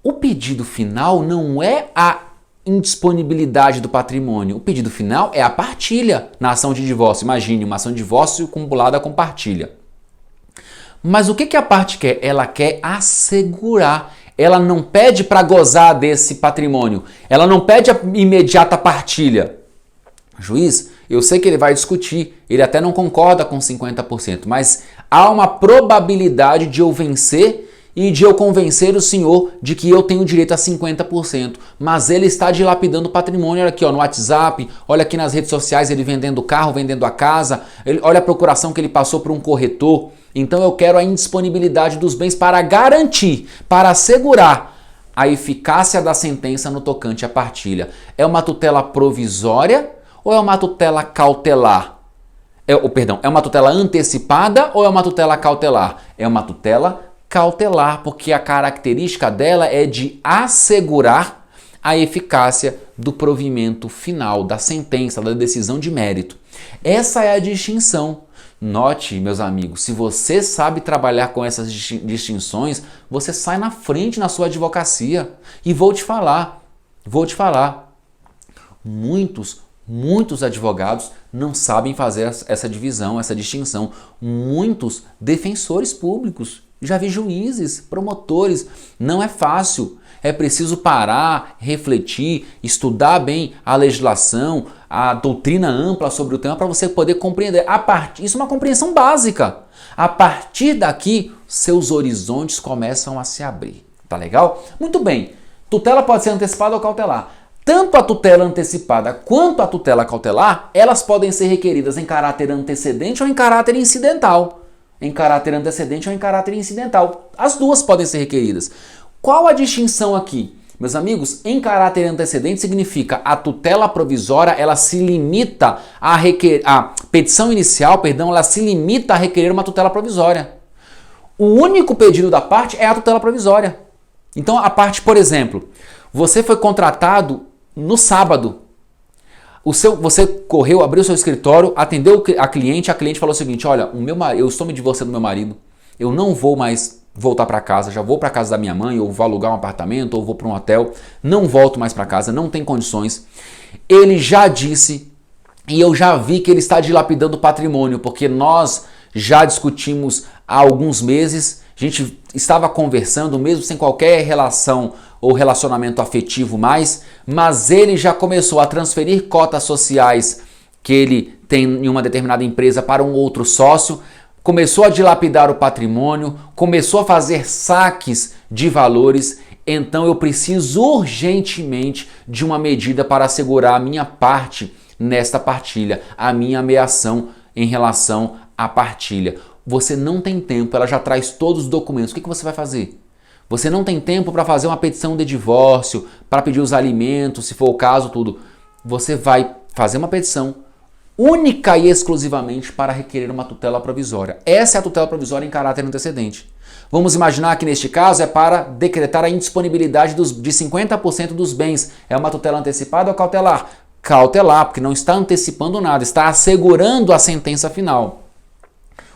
O pedido final não é a indisponibilidade do patrimônio. O pedido final é a partilha na ação de divórcio. Imagine uma ação de divórcio cumulada com partilha. Mas o que a parte quer? Ela quer assegurar. Ela não pede para gozar desse patrimônio. Ela não pede a imediata partilha. Juiz, eu sei que ele vai discutir, ele até não concorda com 50%, mas há uma probabilidade de eu vencer e de eu convencer o senhor de que eu tenho direito a 50%, mas ele está dilapidando o patrimônio. Olha aqui no WhatsApp, olha aqui nas redes sociais ele vendendo o carro, vendendo a casa, olha a procuração que ele passou por um corretor. Então eu quero a indisponibilidade dos bens para garantir, para assegurar a eficácia da sentença no tocante à partilha. É uma tutela provisória ou é uma tutela cautelar? É uma tutela antecipada ou é uma tutela cautelar? É uma tutela cautelar, porque a característica dela é de assegurar a eficácia do provimento final, da sentença, da decisão de mérito. Essa é a distinção. Note, meus amigos, se você sabe trabalhar com essas distinções, você sai na frente na sua advocacia. E vou te falar, muitos advogados não sabem fazer essa divisão, essa distinção. Muitos defensores públicos, já vi juízes, promotores, não é fácil. É preciso parar, refletir, estudar bem a legislação, a doutrina ampla sobre o tema para você poder compreender. Isso é uma compreensão básica. A partir daqui, seus horizontes começam a se abrir. Tá legal? Muito bem. Tutela pode ser antecipada ou cautelar. Tanto a tutela antecipada quanto a tutela cautelar, elas podem ser requeridas em caráter antecedente ou em caráter incidental. Em caráter antecedente ou em caráter incidental. As duas podem ser requeridas. Qual a distinção aqui? Meus amigos, em caráter antecedente significa a tutela provisória, ela se limita a requerer, a petição inicial, perdão, ela se limita a requerer uma tutela provisória. O único pedido da parte é a tutela provisória. Então a parte, por exemplo, você foi contratado no sábado. Você correu, abriu seu escritório, atendeu a cliente falou o seguinte: olha, eu estou me divorciando do meu marido, eu não vou mais voltar para casa, já vou para casa da minha mãe, ou vou alugar um apartamento, ou vou para um hotel, não volto mais para casa, não tem condições. Ele já disse, e eu já vi que ele está dilapidando o patrimônio, porque nós já discutimos há alguns meses, a gente estava conversando, mesmo sem qualquer relação ou relacionamento afetivo mais, mas ele já começou a transferir cotas sociais que ele tem em uma determinada empresa para um outro sócio, começou a dilapidar o patrimônio, começou a fazer saques de valores, então eu preciso urgentemente de uma medida para assegurar a minha parte nesta partilha, a minha ameação em relação à partilha. Você não tem tempo, ela já traz todos os documentos. O que você vai fazer? Você não tem tempo para fazer uma petição de divórcio, para pedir os alimentos, se for o caso, tudo. Você vai fazer uma petição única e exclusivamente para requerer uma tutela provisória. Essa é a tutela provisória em caráter antecedente. Vamos imaginar que neste caso é para decretar a indisponibilidade de 50% dos bens. É uma tutela antecipada ou cautelar? Cautelar, porque não está antecipando nada, está assegurando a sentença final.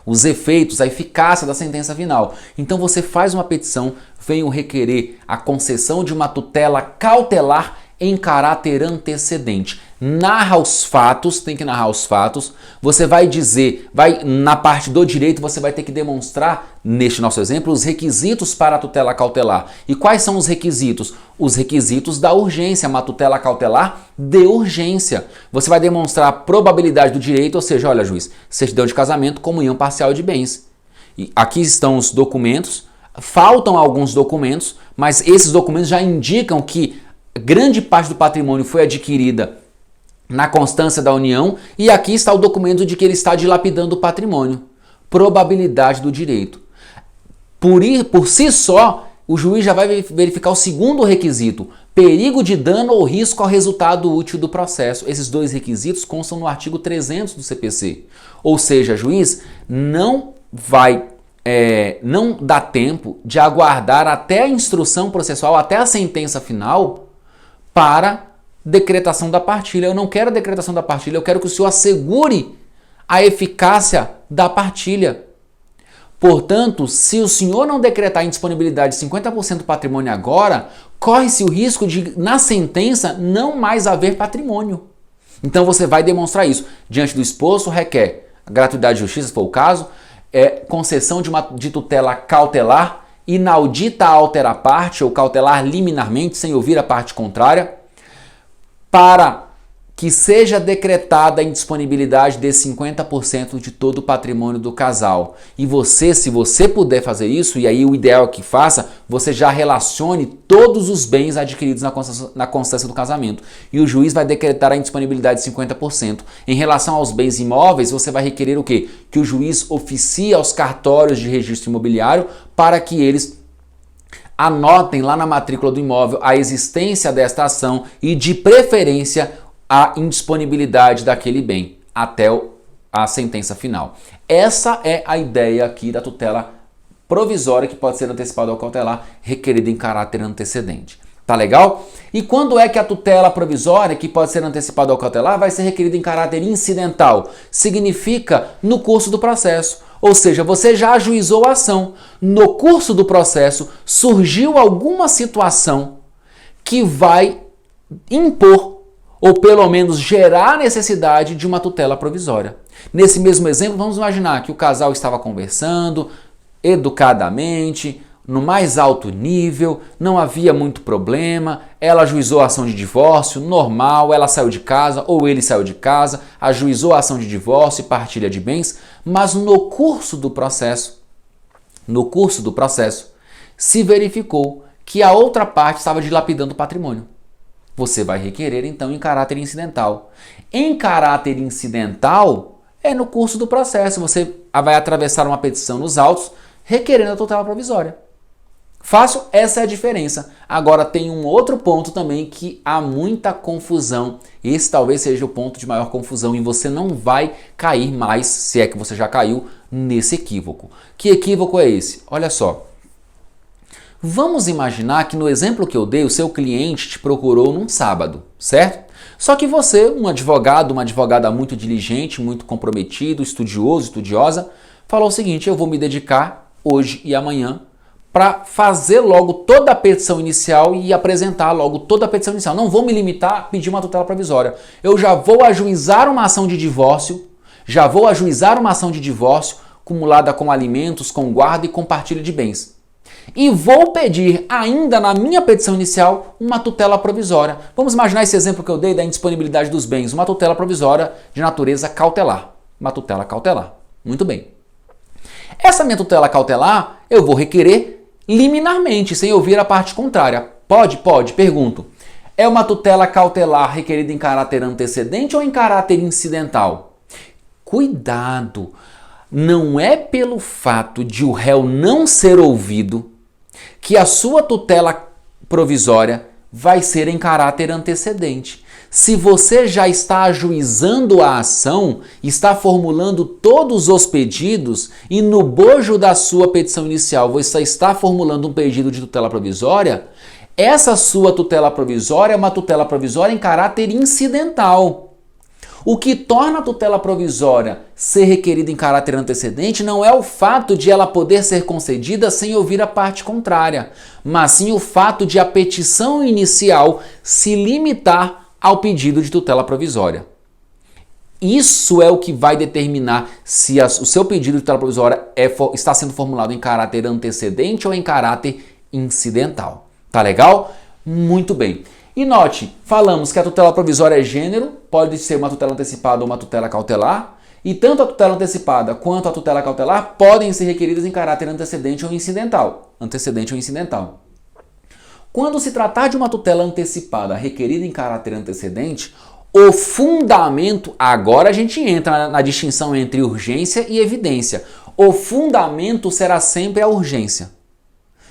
Os efeitos, a eficácia da sentença final. Então você faz uma petição, venho requerer a concessão de uma tutela cautelar em caráter antecedente. Narra os fatos, tem que narrar os fatos. Você vai dizer, na parte do direito, você vai ter que demonstrar, neste nosso exemplo, os requisitos para a tutela cautelar. E quais são os requisitos? Os requisitos da urgência, uma tutela cautelar de urgência. Você vai demonstrar a probabilidade do direito, ou seja, olha, juiz, certidão de casamento, comunhão parcial de bens. E aqui estão os documentos, faltam alguns documentos, mas esses documentos já indicam que grande parte do patrimônio foi adquirida na constância da união, e aqui está o documento de que ele está dilapidando o patrimônio. Probabilidade do direito. Por si só, o juiz já vai verificar o segundo requisito: perigo de dano ou risco ao resultado útil do processo. Esses dois requisitos constam no artigo 300 do CPC. Ou seja, juiz não dá tempo de aguardar até a instrução processual, até a sentença final, para decretação da partilha. Eu não quero a decretação da partilha, eu quero que o senhor assegure a eficácia da partilha. Portanto, se o senhor não decretar a indisponibilidade de 50% do patrimônio agora, corre-se o risco de, na sentença, não mais haver patrimônio. Então você vai demonstrar isso. Diante do exposto, requer gratuidade de justiça, se for o caso, concessão de tutela cautelar, inaudita a altera parte ou cautelar liminarmente, sem ouvir a parte contrária, para que seja decretada a indisponibilidade de 50% de todo o patrimônio do casal. E você, se você puder fazer isso, e aí o ideal é que faça, você já relacione todos os bens adquiridos na constância do casamento. E o juiz vai decretar a indisponibilidade de 50%. Em relação aos bens imóveis, você vai requerer o quê? Que o juiz oficie aos cartórios de registro imobiliário para que eles anotem lá na matrícula do imóvel a existência desta ação e, de preferência, a indisponibilidade daquele bem até a sentença final. Essa é a ideia aqui da tutela provisória, que pode ser antecipada ou cautelar, requerida em caráter antecedente. Tá legal? E quando é que a tutela provisória, que pode ser antecipada ou cautelar, vai ser requerida em caráter incidental? Significa no curso do processo. Ou seja, você já ajuizou a ação. No curso do processo surgiu alguma situação que vai impor ou pelo menos gerar a necessidade de uma tutela provisória. Nesse mesmo exemplo, vamos imaginar que o casal estava conversando educadamente, no mais alto nível, não havia muito problema, ela ajuizou a ação de divórcio, normal, ela saiu de casa ou ele saiu de casa, ajuizou a ação de divórcio e partilha de bens, mas no curso do processo, se verificou que a outra parte estava dilapidando o patrimônio. Você vai requerer então em caráter incidental. Em caráter incidental, é no curso do processo, você vai atravessar uma petição nos autos requerendo a tutela provisória. Fácil? Essa é a diferença. Agora tem um outro ponto também que há muita confusão. Esse talvez seja o ponto de maior confusão e você não vai cair mais, se é que você já caiu, nesse equívoco. Que equívoco é esse? Olha só. Vamos imaginar que no exemplo que eu dei, o seu cliente te procurou num sábado, certo? Só que você, um advogado, uma advogada muito diligente, muito comprometido, estudioso, estudiosa, falou o seguinte: eu vou me dedicar hoje e amanhã para fazer logo toda a petição inicial e apresentar logo toda a petição inicial. Não vou me limitar a pedir uma tutela provisória. Eu já vou ajuizar uma ação de divórcio, cumulada com alimentos, com guarda e com partilha de bens. E vou pedir ainda na minha petição inicial uma tutela provisória. Vamos imaginar esse exemplo que eu dei da indisponibilidade dos bens, uma tutela provisória de natureza cautelar. Uma tutela cautelar. Muito bem. Essa minha tutela cautelar eu vou requerer liminarmente, sem ouvir a parte contrária. Pode? Pode. Pergunto. É uma tutela cautelar requerida em caráter antecedente ou em caráter incidental? Cuidado! Não é pelo fato de o réu não ser ouvido que a sua tutela provisória vai ser em caráter antecedente. Se você já está ajuizando a ação, está formulando todos os pedidos e no bojo da sua petição inicial você está formulando um pedido de tutela provisória, essa sua tutela provisória é uma tutela provisória em caráter incidental. O que torna a tutela provisória ser requerida em caráter antecedente não é o fato de ela poder ser concedida sem ouvir a parte contrária, mas sim o fato de a petição inicial se limitar ao pedido de tutela provisória. Isso é o que vai determinar se o seu pedido de tutela provisória está sendo formulado em caráter antecedente ou em caráter incidental. Tá legal? Muito bem. E note, falamos que a tutela provisória é gênero, pode ser uma tutela antecipada ou uma tutela cautelar, e tanto a tutela antecipada quanto a tutela cautelar podem ser requeridas em caráter antecedente ou incidental. Quando se tratar de uma tutela antecipada requerida em caráter antecedente, o fundamento, agora a gente entra na distinção entre urgência e evidência. O fundamento será sempre a urgência.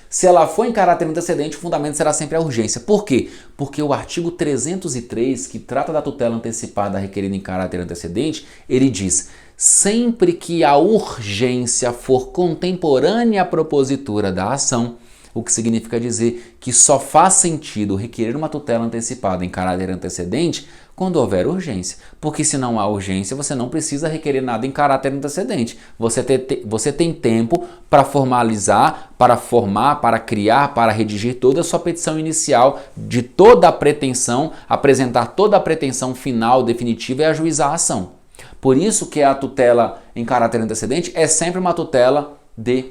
Se ela for em caráter antecedente, o fundamento será sempre a urgência. Por quê? Porque o artigo 303, que trata da tutela antecipada requerida em caráter antecedente, ele diz: sempre que a urgência for contemporânea à propositura da ação, o que significa dizer que só faz sentido requerer uma tutela antecipada em caráter antecedente quando houver urgência. Porque se não há urgência, você não precisa requerer nada em caráter antecedente. Você tem tempo para formalizar, para formar, para criar, para redigir toda a sua petição inicial, de toda a pretensão, apresentar toda a pretensão final, definitiva e ajuizar a ação. Por isso que a tutela em caráter antecedente é sempre uma tutela de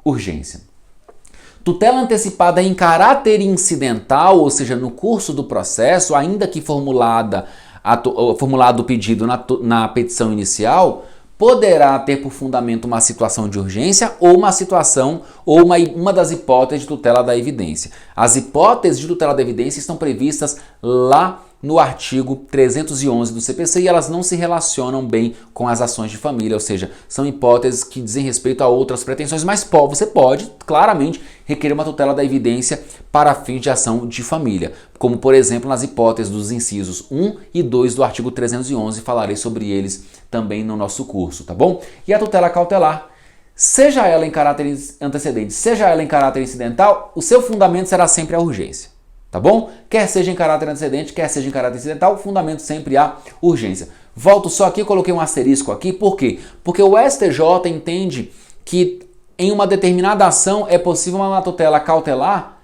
urgência. Tutela antecipada em caráter incidental, ou seja, no curso do processo, ainda que formulado o pedido na petição inicial, poderá ter por fundamento uma situação de urgência ou uma situação ou uma das hipóteses de tutela da evidência. As hipóteses de tutela da evidência estão previstas lá no artigo 311 do CPC e elas não se relacionam bem com as ações de família, ou seja, são hipóteses que dizem respeito a outras pretensões, mas você pode claramente requerer uma tutela da evidência para fins de ação de família, como por exemplo nas hipóteses dos incisos 1 e 2 do artigo 311, falarei sobre eles também no nosso curso, tá bom? E a tutela cautelar, seja ela em caráter antecedente, seja ela em caráter incidental, o seu fundamento será sempre a urgência. Tá bom? Quer seja em caráter antecedente, quer seja em caráter incidental, o fundamento sempre há urgência. Volto só aqui, coloquei um asterisco aqui, por quê? Porque o STJ entende que em uma determinada ação é possível uma tutela cautelar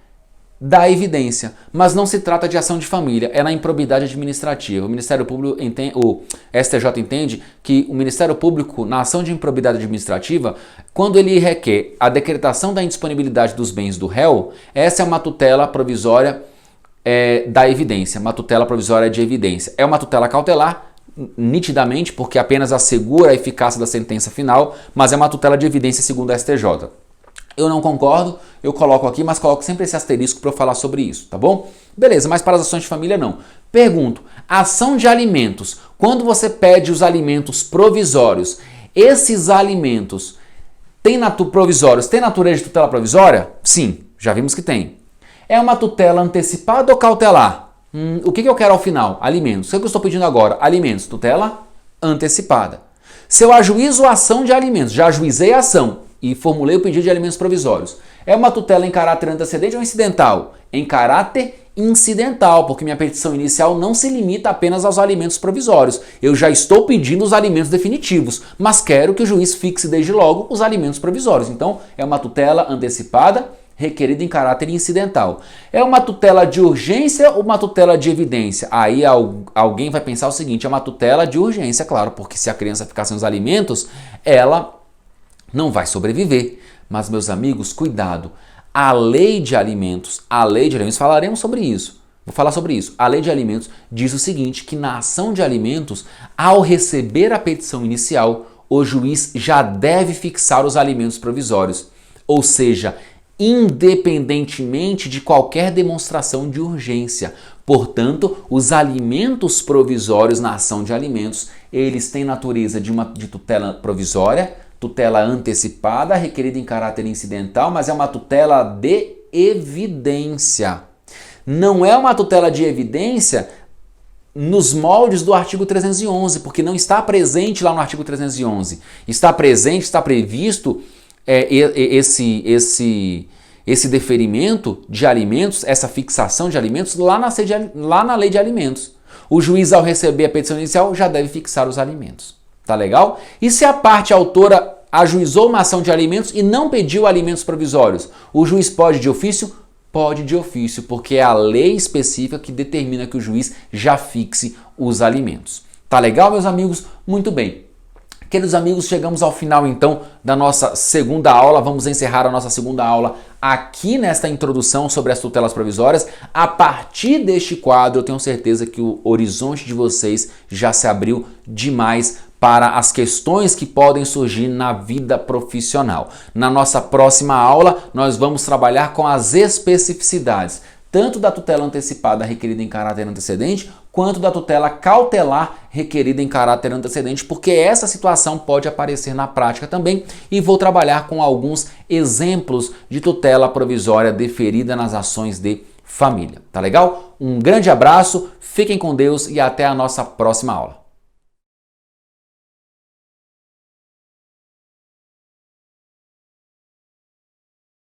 da evidência, mas não se trata de ação de família, é na improbidade administrativa. O Ministério Público entende, o STJ entende que o Ministério Público, na ação de improbidade administrativa, quando ele requer a decretação da indisponibilidade dos bens do réu, essa é uma tutela provisória da evidência, uma tutela provisória de evidência. É uma tutela cautelar, nitidamente, porque apenas assegura a eficácia da sentença final, mas é uma tutela de evidência segundo a STJ. Eu não concordo, eu coloco aqui, mas coloco sempre esse asterisco para eu falar sobre isso, tá bom? Beleza, mas para as ações de família não. Pergunto, ação de alimentos, quando você pede os alimentos provisórios, esses alimentos provisórios têm natureza de tutela provisória? Sim, já vimos que tem. É uma tutela antecipada ou cautelar? O que eu quero ao final? Alimentos. O que eu estou pedindo agora? Alimentos, tutela antecipada. Se eu ajuizo a ação de alimentos, já ajuizei a ação e formulei o pedido de alimentos provisórios, é uma tutela em caráter antecedente ou incidental? Em caráter incidental, porque minha petição inicial não se limita apenas aos alimentos provisórios. Eu já estou pedindo os alimentos definitivos, mas quero que o juiz fixe desde logo os alimentos provisórios. Então, é uma tutela antecipada requerida em caráter incidental. É uma tutela de urgência ou uma tutela de evidência? Aí alguém vai pensar o seguinte, é uma tutela de urgência, claro, porque se a criança ficar sem os alimentos, ela não vai sobreviver. Mas, meus amigos, cuidado. A lei de alimentos, falaremos sobre isso. Vou falar sobre isso. A lei de alimentos diz o seguinte, que na ação de alimentos, ao receber a petição inicial, o juiz já deve fixar os alimentos provisórios. Ou seja, independentemente de qualquer demonstração de urgência. Portanto, os alimentos provisórios na ação de alimentos, eles têm natureza de tutela provisória, tutela antecipada, requerida em caráter incidental, mas é uma tutela de evidência. Não é uma tutela de evidência nos moldes do artigo 311, porque não está presente lá no artigo 311. Está previsto esse deferimento de alimentos, essa fixação de alimentos lá na lei de alimentos. O juiz, ao receber a petição inicial, já deve fixar os alimentos. Tá legal? E se a parte autora ajuizou uma ação de alimentos e não pediu alimentos provisórios, o juiz pode de ofício? Pode de ofício, porque é a lei específica que determina que o juiz já fixe os alimentos. Tá legal, meus amigos? Muito bem. Queridos amigos, chegamos ao final então da nossa segunda aula. Vamos encerrar a nossa segunda aula aqui nesta introdução sobre as tutelas provisórias. A partir deste quadro, eu tenho certeza que o horizonte de vocês já se abriu demais para as questões que podem surgir na vida profissional. Na nossa próxima aula, nós vamos trabalhar com as especificidades, tanto da tutela antecipada requerida em caráter antecedente, quanto da tutela cautelar requerida em caráter antecedente, porque essa situação pode aparecer na prática também, e vou trabalhar com alguns exemplos de tutela provisória deferida nas ações de família. Tá legal? Um grande abraço, fiquem com Deus e até a nossa próxima aula.